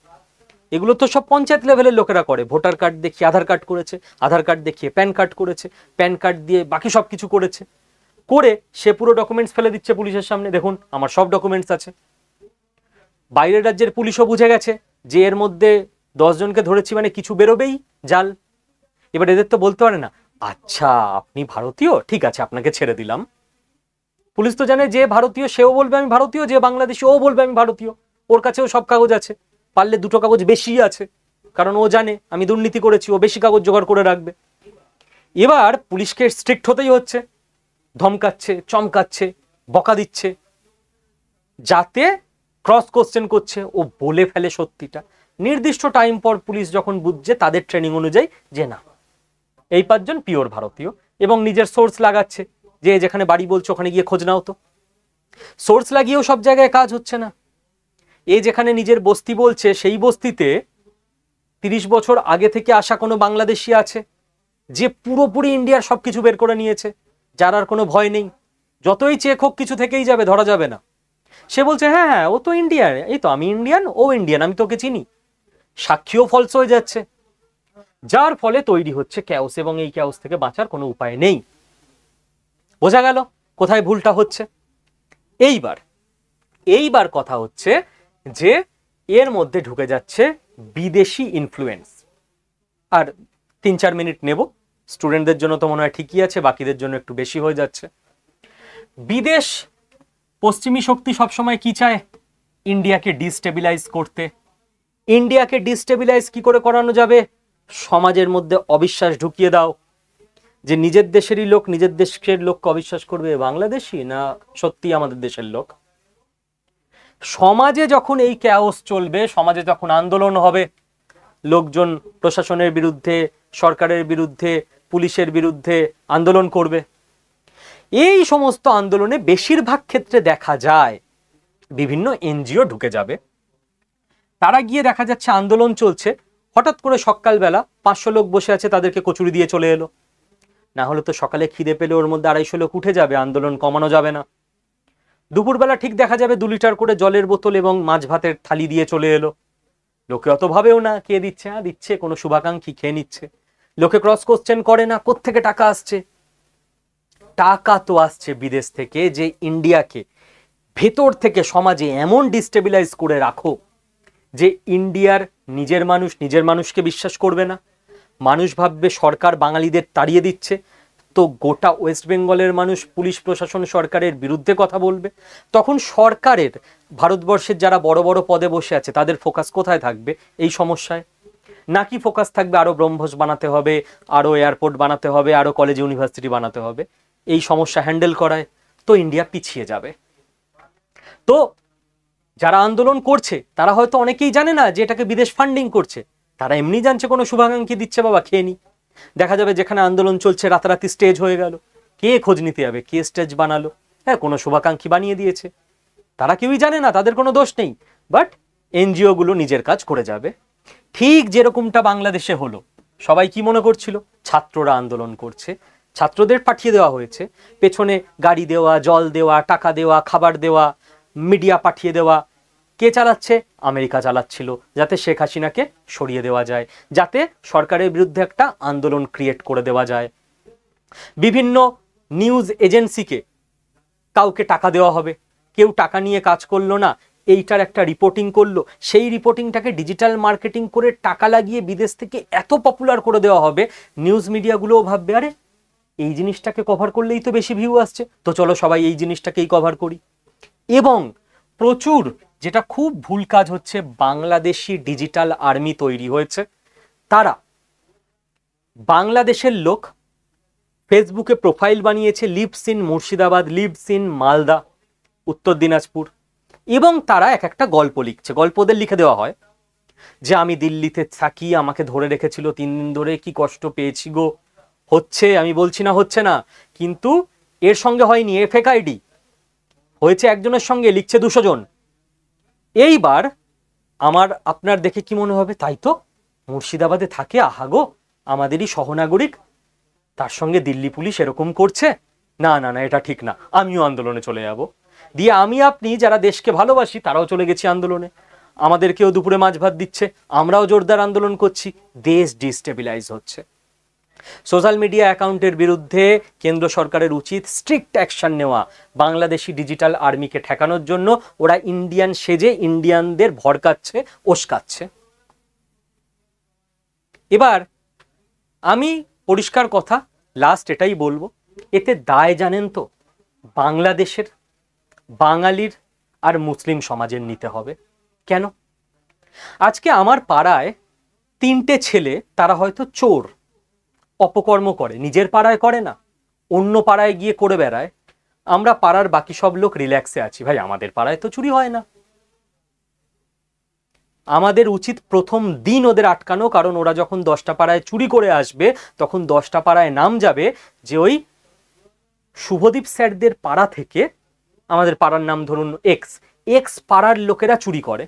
এগুলো তো সব পঞ্চায়েত লেভেলের লোকেরা করে। ভোটার কার্ড দেখিয়ে আধার কার্ড করেছে, আধার কার্ড দেখিয়ে প্যান কার্ড করেছে, প্যান কার্ড দিয়ে বাকি সব কিছু করেছে। করে সে পুরো ডকুমেন্টস ফেলে দিচ্ছে পুলিশের সামনে, দেখুন আমার সব ডকুমেন্টস আছে। বাইরের রাজ্যের পুলিশও বুঝে গেছে যে এর মধ্যে 10 জনকে ধরেছি মানে কিছু বেরোবেই জাল। এবার এদের তো বলতে পারে না আচ্ছা আপনি ভারতীয়, ঠিক আছে আপনাকে ছেড়ে দিলাম। পুলিশ তো জানে যে ভারতীয় সেও বলবে আমি ভারতীয়, যে বাংলাদেশি ও বলবে আমি ভারতীয়, ওর কাছেও সব কাগজ আছে, পারলে 2টো কাগজ বেশি আছে, কারণ ও জানে আমি দুর্নীতি করেছি, ও বেশি কাগজ জোগাড় করে রাখবে। এবার পুলিশকে স্ট্রিক্ট হতেই হচ্ছে, ধমকাচ্ছে, চমকাচ্ছে, বকা দিচ্ছে, যাতে ক্রস কোশ্চেন করছে, ও বলে ফেলে সত্যিটা। নির্দিষ্ট টাইম পর পুলিশ যখন বুঝছে তাদের ট্রেনিং অনুযায়ী যে না এই 5 জন পিওর ভারতীয়, এবং নিজের সোর্স লাগাচ্ছে যে যেখানে বাড়ি বলছে ওখানে গিয়ে খোঁজ নাও তো। সোর্স লাগিয়েও সব জায়গায় কাজ হচ্ছে না। এ যেখানে নিজের বস্তি বলছে সেই বস্তিতে 30 বছর আগে থেকে আসা কোনো বাংলাদেশি আছে যে পুরোপুরি ইন্ডিয়ার সবকিছু বের করে নিয়েছে, যার আর কোনো ভয় নেই, যতই চেক হোক কিছু থেকেই যাবে, ধরা যাবে না। সে বলছে হ্যাঁ হ্যাঁ ও তো ইন্ডিয়ান, এই তো আমি ইন্ডিয়ান, ও ইন্ডিয়ান, আমি তোকে চিনি। সাক্ষীও ফলস হয়ে যাচ্ছে, যার ফলে তৈরি হচ্ছে ক্যাওস, এবং এই ক্যাওস থেকে বাঁচার কোনো উপায় নেই। বোঝা গেল কোথায় ভুলটা হচ্ছে? এইবার কথা হচ্ছে যে এর মধ্যে ঢুকে যাচ্ছে বিদেশি ইনফ্লুয়েন্স। আর 3-4 মিনিট নেব, স্টুডেন্টদের জন্য তো মনে হয় ঠিকই আছে, বাকিদের জন্য একটু বেশি হয়ে যাচ্ছে। বিদেশ, পশ্চিমী শক্তি সবসময় কি চায়? ইন্ডিয়াকে ডিস্টেবিলাইজ করতে। ইন্ডিয়াকে ডিস্টেবিলাইজ কি করে করানো যাবে? সমাজের মধ্যে অবিশ্বাস ঢুকিয়ে দাও, যে নিজের দেশেরই লোক নিজের দেশের লোককে অবিশ্বাস করবে, বাংলাদেশি না সত্যি আমাদের দেশের লোক। সমাজে যখন এই ক্যাওস চলবে, সমাজে যখন আন্দোলন হবে, লোকজন প্রশাসনের বিরুদ্ধে, সরকারের বিরুদ্ধে, পুলিশের বিরুদ্ধে আন্দোলন করবে। এই সমস্ত আন্দোলনে বেশিরভাগ ক্ষেত্রে দেখা যায় বিভিন্ন এনজিও ঢুকে যাবে। তারা গিয়ে দেখা যাচ্ছে আন্দোলন চলছে, হঠাৎ করে সকালবেলা 500 লোক বসে আছে, তাদেরকে কচুরি দিয়ে চলে এলো। না হলে তো সকালে খিদে পেলে ওর মধ্যে 250 লোক উঠে যাবে, আন্দোলন কমানো যাবে না। দুপুরবেলা ঠিক দেখা যাবে 2 লিটার করে জলের বোতল এবং মাছ ভাতের থালি দিয়ে চলে এলো। লোকে অত ভাবেও না কে দিচ্ছে, দিচ্ছে কোনো শুভাকাঙ্ক্ষী খেয়ে নিচ্ছে। লোকে ক্রস কোশ্চেন করে না কোত্থেকে টাকা আসছে। টাকা তো আসছে বিদেশ থেকে, যে ইন্ডিয়াকে ভেতর থেকে সমাজে এমন ডিস্টেবিলাইজ করে রাখো যে ইন্ডিয়ার নিজের মানুষ নিজের মানুষকে বিশ্বাস করবে না। মানুষ ভাববে সরকার বাঙালিদের তাড়িয়ে দিচ্ছে, তো গোটা ওয়েস্ট বেঙ্গলের মানুষ পুলিশ প্রশাসন সরকারের বিরুদ্ধে কথা বলবে। তখন সরকারের, ভারতবর্ষের যারা বড় বড় পদে বসে আছে তাদের ফোকাস কোথায় থাকবে? এই সমস্যায়। নাকি ফোকাস থাকবে আরো ব্রহ্মভোজ বানাতে হবে, আরো এয়ারপোর্ট বানাতে হবে, আরো কলেজ ইউনিভার্সিটি বানাতে হবে? এই সমস্যা হ্যান্ডেল করায় তো ইন্ডিয়া পিছিয়ে যাবে। তো যারা আন্দোলন করছে তারা হয়তো অনেকেই জানে না যে এটাকে বিদেশ ফান্ডিং করছে, তারা এমনি জানছে কোনো শুভাকাঙ্ক্ষী দিচ্ছে, বাবা খেয়ে নি। দেখা যাবে যেখানে আন্দোলন চলছে রাতারাতি স্টেজ হয়ে গেল, কে খোঁজ নিতে যাবে কে স্টেজ বানালো? হ্যাঁ কোনো শুভাকাঙ্ক্ষী বানিয়ে দিয়েছে, তারা কেউই জানে না, তাদের কোনো দোষ নেই। বাট এনজিও গুলো নিজের কাজ করে যাবে। ঠিক যেরকমটা বাংলাদেশে হলো, সবাই কি মনে করছিল? ছাত্ররা আন্দোলন করছে, ছাত্রদের পাঠিয়ে দেওয়া হয়েছে, পেছনে গাড়ি দেওয়া, জল দেওয়া, টাকা দেওয়া, খাবার দেওয়া, মিডিয়া পাঠিয়ে দেওয়া। কে চালাচ্ছে? আমেরিকা চালাচ্ছিল, যাতে শেখ হাসিনাকে সরিয়ে দেওয়া যায়, যাতে সরকারের বিরুদ্ধে একটা আন্দোলন ক্রিয়েট করে দেওয়া যায়। বিভিন্ন নিউজ এজেন্সিকে কাউকে টাকা দেওয়া হবে, কেউ টাকা নিয়ে কাজ করলো না, এইটার একটা রিপোর্টিং করলো, সেই রিপোর্টিংটাকে ডিজিটাল মার্কেটিং করে টাকা লাগিয়ে বিদেশ থেকে এত পপুলার করে দেওয়া হবে, নিউজ মিডিয়াগুলোও ভাববে আরে এই জিনিসটাকে কভার করলেই তো বেশি ভিউ আসছে, তো চলো সবাই এই জিনিসটাকেই কভার করি। এবং প্রচুর, যেটা খুব ভুল কাজ হচ্ছে, বাংলাদেশি ডিজিটাল আর্মি তৈরি হয়েছে। তারা বাংলাদেশের লোক ফেসবুকে প্রোফাইল বানিয়েছে, lives in Murshidabad, lives in Malda, উত্তর দিনাজপুর, এবং তারা এক একটা গল্প লিখছে। গল্পদের লিখে দেওয়া হয় যে আমি দিল্লিতে থাকি, আমাকে ধরে রেখেছিল 3 দিন ধরে, কি কষ্ট পেয়েছি গো। হচ্ছে, আমি বলছি না হচ্ছে না, কিন্তু এর সঙ্গে হয়নি ফেক আইডি, হয়েছে একজনের সঙ্গে, লিখছে 200 জন। এইবার আমার আপনার দেখে কি মনে হবে, তাই তো মুর্শিদাবাদে থাকে, আহাগো আমাদেরই সহনাগরিক, তার সঙ্গে দিল্লি পুলিশ এরকম করছে, না না না এটা ঠিক না, আমিও আন্দোলনে চলে যাব। দিয়ে আমি আপনি যারা দেশকে ভালোবাসি তারাও চলে গেছি আন্দোলনে, আমাদেরকেও দুপুরে মাছ ভাত দিচ্ছে, আমরাও জোরদার আন্দোলন করছি, দেশ ডিস্টেবিলাইজ হচ্ছে। সোশ্যাল মিডিয়া অ্যাকাউন্টের বিরুদ্ধে কেন্দ্র সরকারের উচিত স্ট্রিক্ট অ্যাকশন নেওয়া। বাংলাদেশি ডিজিটাল আর্মিকে ঠেকানোর জন্য ওরা ইন্ডিয়ান সেজে ইন্ডিয়ানদের ভড়কাচ্ছে, উস্কাচ্ছে। এবার আমি পরিষ্কার কথা লাস্ট এটাই বলবো, এতে দায় জানেন তো বাংলাদেশের, বাঙালির আর মুসলিম সমাজের নিতে হবে। কেন? আজকে আমার পাড়ায় 3টে ছেলে, তারা হয়তো চোর, অপকর্ম করে, নিজের পাড়ায় করে না, অন্য পাড়ায় গিয়ে করে বেড়ায়। আমরা পাড়ার বাকি সব লোক রিল্যাক্সে আছি, ভাই আমাদের পাড়ায় তো চুরি হয় না। আমাদের উচিত প্রথম দিন ওদের আটকানো, কারণ ওরা যখন 10টা পাড়ায় চুরি করে আসবে তখন 10টা পাড়ায় নাম যাবে যে ওই শুভদীপ স্যারদের পাড়া থেকে, আমাদের পাড়ার নাম ধরুন এক্স, এক্স পাড়ার লোকেরা চুরি করে,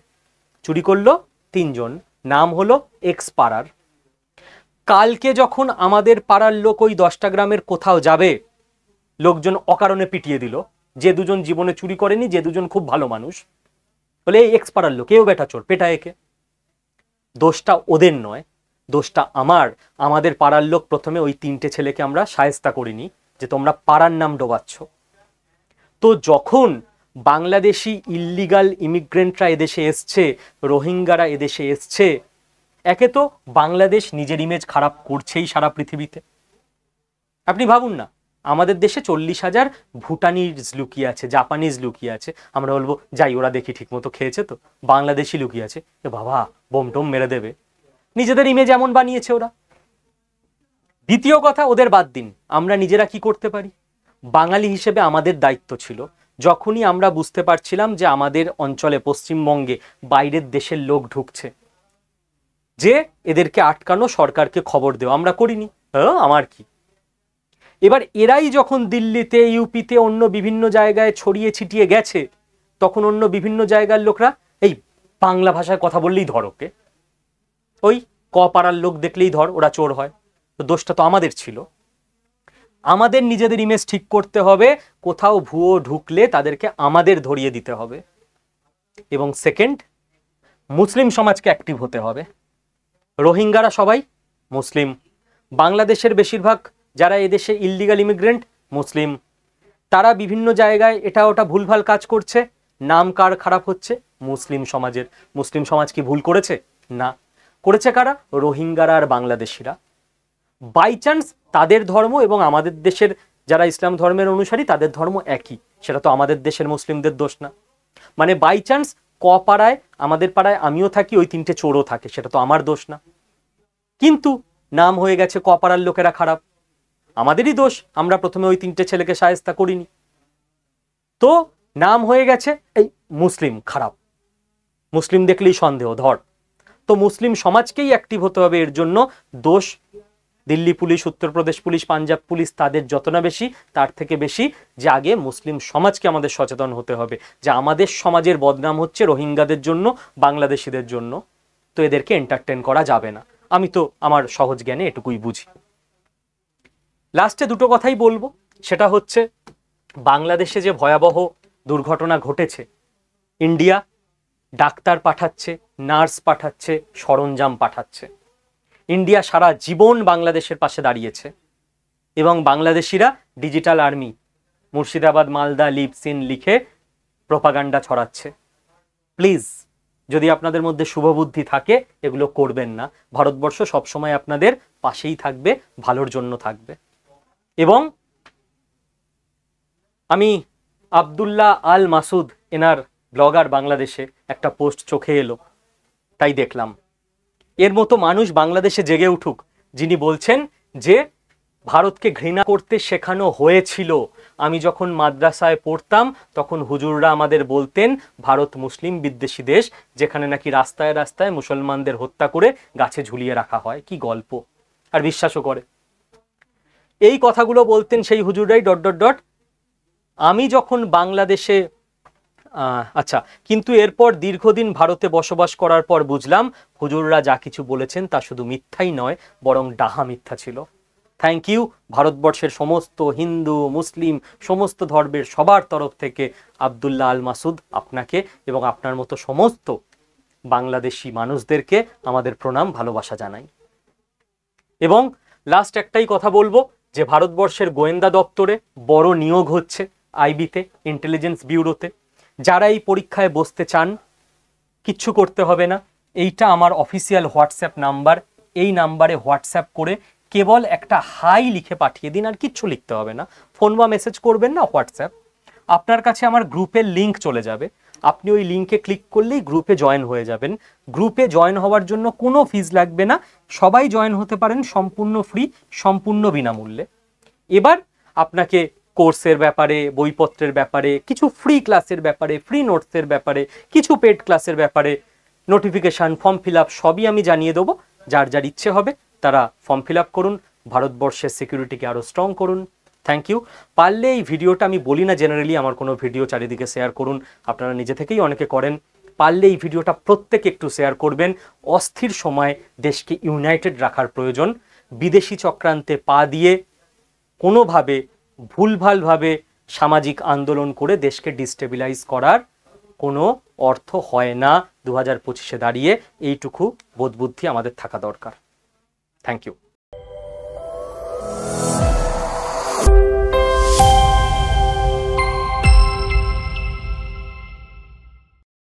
চুরি করলো 3 জন, নাম হলো এক্স পাড়ার। কালকে যখন আমাদের পাড়ার লোক ওই 10টা গ্রামের কোথাও যাবে, লোকজন অকারণে পিটিয়ে দিল, যে 2 জন জীবনে চুরি করেনি, যে 2 জন খুব ভালো মানুষ, বলে এই এক্স পাড়ার লোক, এও বেটা চোর, পেটা একে। দোষটা ওদের নয়, দোষটা আমার। আমাদের পাড়ার লোক প্রথমে ওই 3টে ছেলেকে আমরা শায়েস্তা করিনি যে তোমরা পাড়ার নাম ডোবাচ্ছ। তো যখন বাংলাদেশি ইল্লিগাল ইমিগ্রেন্টরা এদেশে এসছে, রোহিঙ্গারা এদেশে এসছে, একে তো বাংলাদেশ নিজের ইমেজ খারাপ করছেই সারা পৃথিবীতে। আপনি ভাবুন না, আমাদের দেশে 40,000 ভুটানিজ লুকিয়ে আছে, জাপানিজ লুকিয়ে আছে, আমরা বলবো যাই ওরা দেখি ঠিক মতো খেয়েছে তো, বাংলাদেশি লুকিয়ে আছে, এ বাবা বোম টোম মেরে দেবে, নিজেদের ইমেজ এমন বানিয়েছে ওরা। দ্বিতীয় কথা, ওদের বাদ দিন, আমরা নিজেরা কি করতে পারি? বাঙালি হিসেবে আমাদের দায়িত্ব ছিল, যখনই আমরা বুঝতে পারছিলাম যে আমাদের অঞ্চলে পশ্চিমবঙ্গে বাইরের দেশের লোক ঢুকছে, যে এদেরকে আটকানো, সরকারকে খবর দেওয়া, আমরা করিনি, আমার কি। এবার এরাই যখন দিল্লিতে, ইউপিতে, অন্য বিভিন্ন জায়গায় ছড়িয়ে ছিটিয়ে গেছে, তখন অন্য বিভিন্ন জায়গার লোকরা এই বাংলা ভাষায় কথা বললেই ধর ওকে, ওই পাড়ার লোক দেখলেই ধর ওরা চোর হয়। তো দোষটা তো আমাদের ছিল। আমাদের নিজেদের ইমেজ ঠিক করতে হবে, কোথাও ভুয়ো ঢুকলে তাদেরকে আমাদের ধরিয়ে দিতে হবে। এবং সেকেন্ড, মুসলিম সমাজকে অ্যাক্টিভ হতে হবে। রোহিঙ্গারা সবাই মুসলিম, বাংলাদেশের বেশিরভাগ যারা এদেশে ইল্লিগাল ইমিগ্রেন্ট মুসলিম, তারা বিভিন্ন জায়গায় এটা ওটা ভুলভাল কাজ করছে, নাম কার খারাপ হচ্ছে? মুসলিম সমাজের। মুসলিম সমাজ কি ভুল করেছে? না। করেছে কারা? রোহিঙ্গারা আর বাংলাদেশিরা। বাই চান্স তাদের ধর্ম এবং আমাদের দেশের যারা ইসলাম ধর্মের অনুসারী তাদের ধর্ম একই, সেটা তো আমাদের দেশের মুসলিমদের দোষ না। মানে বাই চান্স পাড়ায়, আমাদের পাড়ায় আমিও থাকি, ওই 3টে চোরও থাকে, সেটা তো আমার দোষ না। কিন্তু নাম হয়ে গেছে পাড়ার লোকেরা খারাপ, আমাদেরই দোষ, আমরা প্রথমে ওই 3টে ছেলেকে শায়েস্তা করিনি। তো নাম হয়ে গেছে এই মুসলিম খারাপ, মুসলিম দেখলেই সন্দেহ ধর। তো মুসলিম সমাজকেই অ্যাক্টিভ হতে হবে। এর জন্য দোষ Delhi police, Uttar Pradesh police, Punjab police, তাদের যত না বেশি, তার থেকে বেশি যে আগে মুসলিম সমাজকে আমাদের সচেতন হতে হবে যে আমাদের সমাজের বদনাম হচ্ছে রোহিঙ্গাদের জন্য, বাংলাদেশিদের জন্য, তো এদেরকে এন্টারটেন করা যাবে না। আমি তো আমার সহজ জ্ঞানে এটুকুই বুঝি। লাস্টে 2টো কথাই বলবো, সেটা হচ্ছে বাংলাদেশে যে ভয়াবহ দুর্ঘটনা ঘটেছে, ইন্ডিয়া ডাক্তার পাঠাচ্ছে, নার্স পাঠাচ্ছে, সরঞ্জাম পাঠাচ্ছে, ইন্ডিয়া সারা জীবন বাংলাদেশের পাশে দাঁড়িয়েছে, এবং বাংলাদেশিরা digital army Murshidabad, Malda, lives in লিখে প্রপাগান্ডা ছড়াচ্ছে। প্লিজ যদি আপনাদের মধ্যে শুভবুদ্ধি থাকে এগুলো করবেন না। ভারতবর্ষ সবসময় আপনাদের পাশেই থাকবে, ভালোর জন্য থাকবে। এবং আমি আব্দুল্লাহ আল মাসুদ এনার ব্লগার বাংলাদেশে একটা পোস্ট চোখে এলো, তাই দেখলাম। এর মতো মানুষ বাংলাদেশে জেগে উঠুক যিনি বলছেন যে ভারতকে ঘৃণা করতে শেখানো হয়েছিল। আমি যখন মাদ্রাসায় পড়তাম তখন হুজুররা আমাদের বলতেন ভারত মুসলিম বিদ্বেষী দেশ, যেখানে নাকি রাস্তায় রাস্তায় মুসলমানদের হত্যা করে গাছে ঝুলিয়ে রাখা হয়। কি গল্প! আর বিশ্বাসও করে। এই কথাগুলো বলতেন সেই হুজুররাই ... আমি যখন বাংলাদেশে আচ্ছা, কিন্তু এরপর দীর্ঘদিন ভারতে বসবাস করার পর বুঝলাম হুজুররা যা কিছু বলেছেন তা শুধু মিথ্যাই নয়, বরং ডাহা মিথ্যা ছিল। থ্যাংক ইউ ভারতবর্ষের সমস্ত হিন্দু মুসলিম সমস্ত ধর্মের সবার তরফ থেকে আব্দুল্লাহ আল মাসুদ, আপনাকে এবং আপনার মতো সমস্ত বাংলাদেশি মানুষদেরকে আমাদের প্রণাম ভালোবাসা জানাই। এবং লাস্ট একটাই কথা বলবো যে ভারতবর্ষের গোয়েন্দা দপ্তরে বড় নিয়োগ হচ্ছে, আইবিতে, ইন্টেলিজেন্স ব্যুরোতে। যারা এই পরীক্ষায় বসতে চান কিচ্ছু করতে হবে না, এইটা আমার অফিসিয়াল হোয়াটসঅ্যাপ নাম্বার। এই নাম্বারে হোয়াটসঅ্যাপ করে কেবল একটা হাই লিখে পাঠিয়ে দিন, আর কিচ্ছু লিখতে হবে না। ফোন বা মেসেজ করবেন না, হোয়াটসঅ্যাপ। আপনার কাছে আমার গ্রুপের লিঙ্ক চলে যাবে, আপনি ওই লিঙ্কে ক্লিক করলেই গ্রুপে জয়েন হয়ে যাবেন। গ্রুপে জয়েন হওয়ার জন্য কোনো ফিজ লাগবে না, সবাই জয়েন হতে পারেন সম্পূর্ণ ফ্রি, সম্পূর্ণ বিনামূল্যে। এবার আপনাকে কোর্সের ব্যাপারে, বইপত্রের ব্যাপারে, কিছু ফ্রি ক্লাসের ব্যাপারে, ফ্রি নোটসের ব্যাপারে, কিছু পেড ক্লাসের ব্যাপারে, নোটিফিকেশান, ফর্ম ফিল আপ সবই আমি জানিয়ে দেবো। যার যার ইচ্ছে হবে তারা ফর্ম ফিল আপ করুন, ভারতবর্ষের সিকিউরিটিকে আরও স্ট্রং করুন। Thank you. পারলে এই ভিডিওটা, আমি বলি না জেনারেলি আমার কোনো ভিডিও চারিদিকে শেয়ার করুন, আপনারা নিজে থেকেই অনেকে করেন, পারলে এই ভিডিওটা প্রত্যেকে একটু শেয়ার করবেন। অস্থির সময় দেশকে ইউনাইটেড রাখার প্রয়োজন। বিদেশি চক্রান্তে পা দিয়ে কোনোভাবে ভুলভালভাবে সামাজিক আন্দোলন করে দেশকে ডিস্টেবিলাইজ করার কোনো অর্থ হয় না। 2025-এ দাঁড়িয়ে এইটুকু বোধবুদ্ধি আমাদের থাকা দরকার। Thank you.